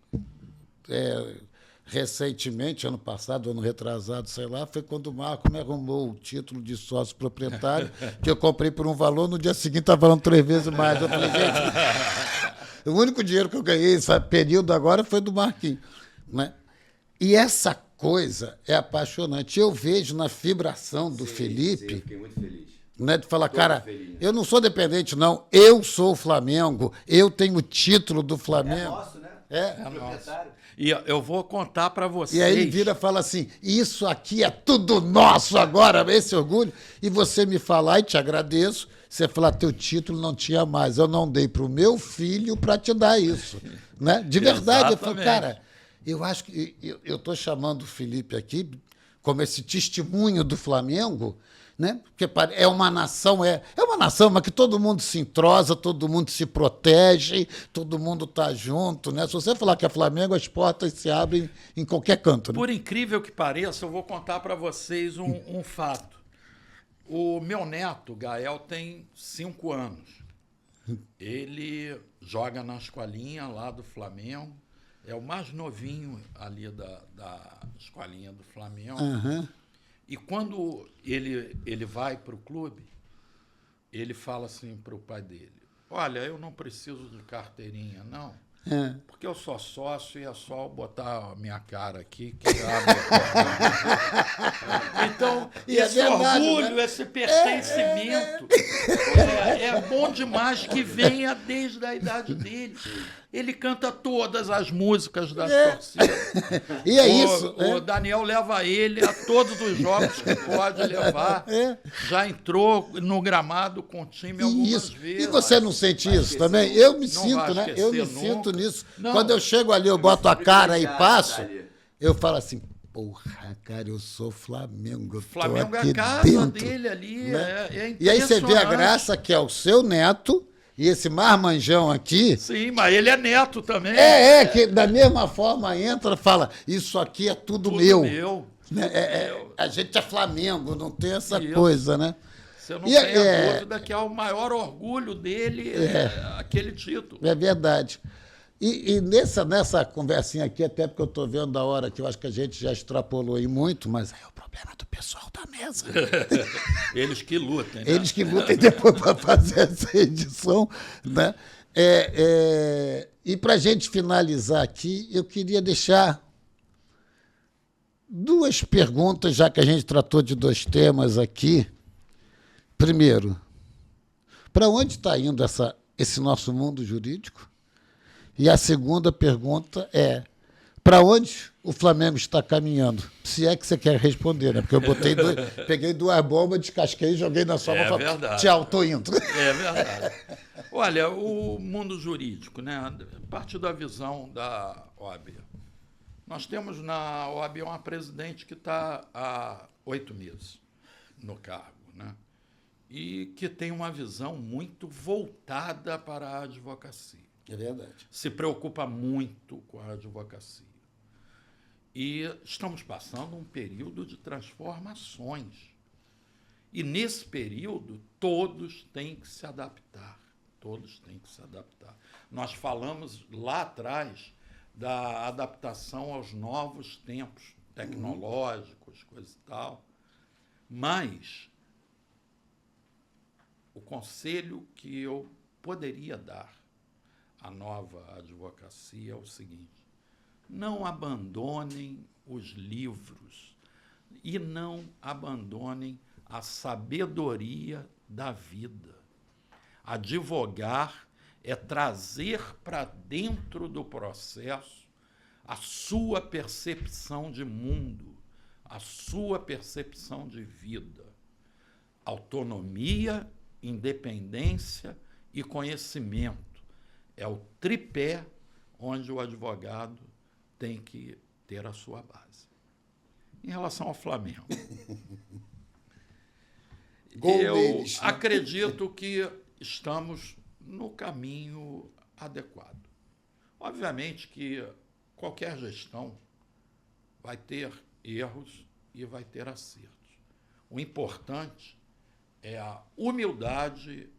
recentemente, ano passado, ano retrasado, sei lá, foi quando o Marco me arrumou o título de sócio proprietário, que eu comprei por um valor, no dia seguinte estava valendo 3 vezes mais. Eu falei, gente, o único dinheiro que eu ganhei nesse período agora foi do Marquinhos. Né? E essa coisa é apaixonante. Eu vejo na vibração do Felipe... Sim, eu fiquei muito feliz. Né, de falar, cara, eu não sou dependente, não. Eu sou o Flamengo, eu tenho o título do Flamengo. É nosso, né? É nosso. E eu vou contar para vocês. E aí ele vira e fala assim, isso aqui é tudo nosso agora, esse orgulho. E você me falar, e te agradeço, você falar, teu título não tinha mais. Eu não dei para o meu filho para te dar isso. Né? De verdade, eu falo, cara, eu acho que eu estou chamando o Felipe aqui como esse testemunho do Flamengo, né? Porque é uma nação, mas que todo mundo se entrosa, todo mundo se protege, todo mundo está junto, né? Se você falar que é Flamengo, as portas se abrem em qualquer canto. Né? Por incrível que pareça, eu vou contar para vocês um fato. O meu neto, Gael, tem 5 anos. Ele joga na escolinha lá do Flamengo, é o mais novinho ali da escolinha do Flamengo. Uhum. E quando ele vai para o clube, ele fala assim para o pai dele, olha, eu não preciso de carteirinha, não, porque eu sou sócio e é só botar a minha cara aqui que abre a Então, esse orgulho, né? Esse pertencimento é bom demais que venha desde a idade dele. Ele canta todas as músicas das torcidas. E é isso. O Daniel leva ele a todos os jogos que pode levar. Já entrou no gramado com o time algumas vezes. E você não sente isso também? Eu me sinto, né? Eu me sinto nisso. Não. Quando eu chego ali, eu boto a cara e passo, eu falo assim, porra, cara, eu sou Flamengo. Flamengo é a casa dele ali. Né? E aí você vê a graça que é o seu neto. E esse marmanjão aqui... Sim, mas ele é neto também. Que da mesma forma entra e fala, isso aqui é tudo meu. Né? A gente é Flamengo, não tem essa coisa, né? Você não tem a dúvida que é o maior orgulho dele, aquele título. É verdade. E nessa conversinha aqui, até porque eu estou vendo a hora que eu acho que a gente já extrapolou aí muito, mas é o problema do pessoal da mesa. Eles que lutem. Né? Eles que lutem depois para fazer essa edição. Né? E para a gente finalizar aqui, eu queria deixar 2 perguntas, já que a gente tratou de 2 temas aqui, Primeiro, para onde está indo esse nosso mundo jurídico? E a segunda pergunta é, para onde o Flamengo está caminhando? Se é que você quer responder, né? Porque eu peguei 2 bombas, descasquei e joguei na sua mão. Verdade. Tchau, tô indo. É verdade. Olha, o mundo jurídico, né? A partir da visão da OAB. Nós temos na OAB uma presidente que está há 8 meses no cargo, né? E que tem uma visão muito voltada para a advocacia. É verdade. Se preocupa muito com a advocacia. E estamos passando um período de transformações. E nesse período, todos têm que se adaptar. Todos têm que se adaptar. Nós falamos lá atrás da adaptação aos novos tempos tecnológicos, coisa e tal. Mas o conselho que eu poderia dar à nova advocacia é o seguinte: não abandonem os livros e não abandonem a sabedoria da vida. Advogar é trazer para dentro do processo a sua percepção de mundo, a sua percepção de vida. Autonomia, independência e conhecimento. É o tripé onde o advogado tem que ter a sua base. Em relação ao Flamengo, eu acredito que estamos no caminho adequado. Obviamente que qualquer gestão vai ter erros e vai ter acertos. O importante é a humildade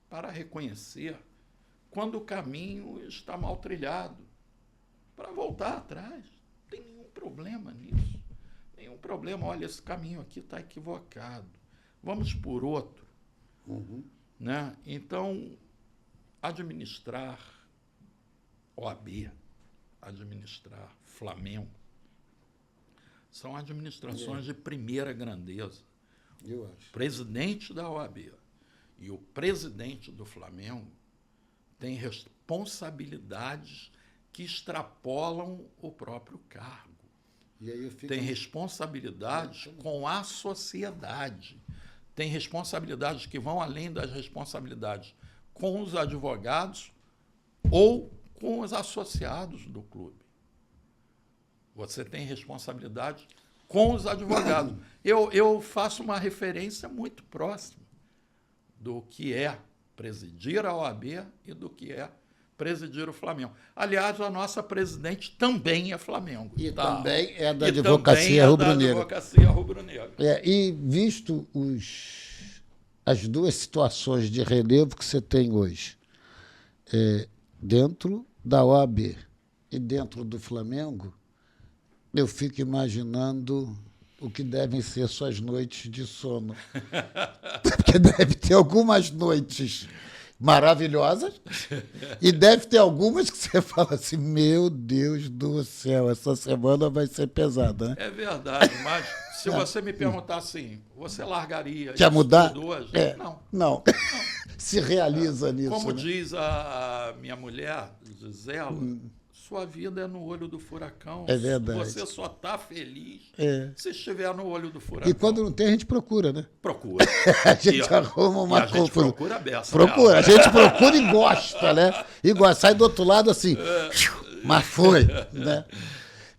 para reconhecer quando o caminho está mal trilhado, para voltar atrás. Não tem nenhum problema nisso. Nenhum problema. Olha, esse caminho aqui está equivocado. Vamos por outro. Né? Então, administrar OAB, administrar Flamengo, são administrações de primeira grandeza. Eu acho. O presidente da OAB e o presidente do Flamengo têm responsabilidades que extrapolam o próprio cargo. E aí tem responsabilidades com a sociedade. Tem responsabilidades que vão além das responsabilidades com os advogados ou com os associados do clube. Você tem responsabilidade com os advogados. Eu faço uma referência muito próxima do que é presidir a OAB e do que é presidir o Flamengo. Aliás, a nossa presidente também é Flamengo. E também é da advocacia rubro-negra. E visto as 2 situações de relevo que você tem hoje, dentro da OAB e dentro do Flamengo, eu fico imaginando o que devem ser suas noites de sono. Porque deve ter algumas noites maravilhosas e deve ter algumas que você fala assim, meu Deus do céu, essa semana vai ser pesada, né? É verdade, mas se você me perguntar assim, você largaria quer mudar? Não. Se realiza nisso. Como né? diz a minha mulher, Gisela, sua vida é no olho do furacão. É verdade. Você só está feliz se estiver no olho do furacão. E quando não tem, a gente procura, né? Procura. A gente arruma uma confusão. A gente procura a beça. Procura. A gente procura e gosta, né? E gosta. Sai do outro lado assim, mas foi, né?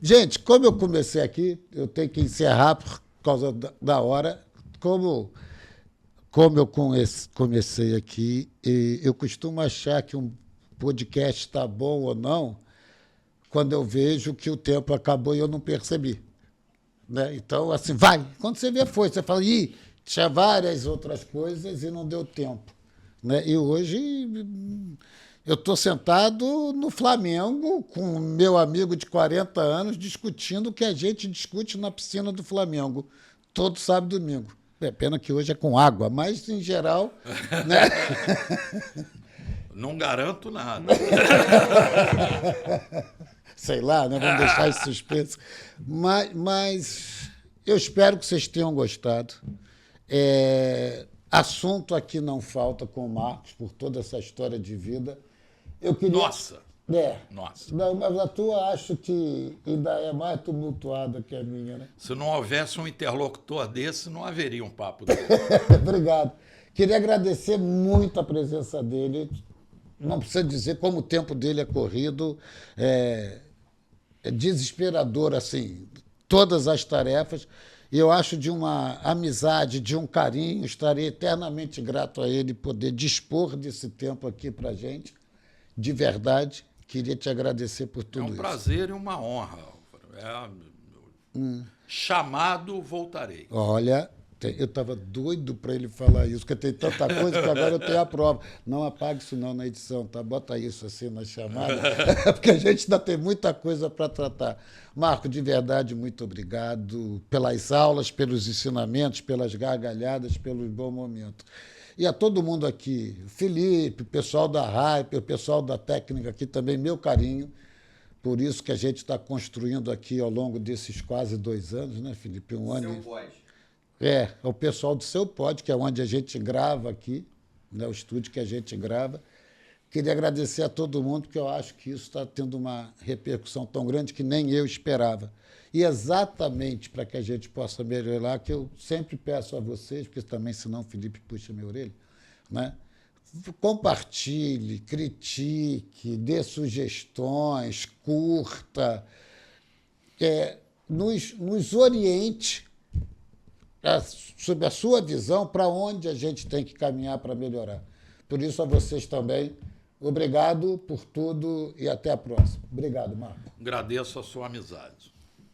Gente, como eu comecei aqui, eu tenho que encerrar por causa da hora. Como eu comecei aqui, eu costumo achar que um podcast está bom ou não quando eu vejo que o tempo acabou e eu não percebi. Né? Então, assim, vai. Quando você vê, foi. Você fala, tinha várias outras coisas e não deu tempo. Né? E hoje eu estou sentado no Flamengo com meu amigo de 40 anos discutindo o que a gente discute na piscina do Flamengo todo sábado e domingo. É pena que hoje é com água, mas, em geral... Né? Não garanto nada. Sei lá, né? Vamos deixar esse suspense. Mas eu espero que vocês tenham gostado. assunto aqui não falta com o Marcos, por toda essa história de vida. Eu queria... Nossa! Nossa. Não, mas a tua acho que ainda é mais tumultuada que a minha, né? Se não houvesse um interlocutor desse, não haveria um papo desse. Obrigado. Queria agradecer muito a presença dele. Não precisa dizer como o tempo dele é corrido. É desesperador, assim, todas as tarefas. E eu acho de uma amizade, de um carinho. Estarei eternamente grato a ele poder dispor desse tempo aqui para a gente. De verdade. Queria te agradecer por tudo isso. É um prazer e uma honra, Álvaro. Chamado, voltarei. Olha, eu estava doido para ele falar isso, porque tem tanta coisa que agora eu tenho a prova. Não apague isso não na edição, tá? Bota isso assim na chamada, porque a gente ainda tem muita coisa para tratar. Marco, de verdade, muito obrigado pelas aulas, pelos ensinamentos, pelas gargalhadas, pelos bons momentos. E a todo mundo aqui, Felipe, o pessoal da Hype, o pessoal da técnica aqui também, meu carinho. Por isso que a gente está construindo aqui ao longo desses quase 2 anos, né, Felipe? Um ano. Seu Pod. É o pessoal do Seu Pod, que é onde a gente grava aqui, né, o estúdio que a gente grava. Queria agradecer a todo mundo, porque eu acho que isso está tendo uma repercussão tão grande que nem eu esperava. E exatamente para que a gente possa melhorar, que eu sempre peço a vocês, porque também, senão o Felipe puxa minha orelha, né? Compartilhe, critique, dê sugestões, curta, nos oriente sob a sua visão para onde a gente tem que caminhar para melhorar. Por isso, a vocês também, obrigado por tudo e até a próxima. Obrigado, Marco. Agradeço a sua amizade.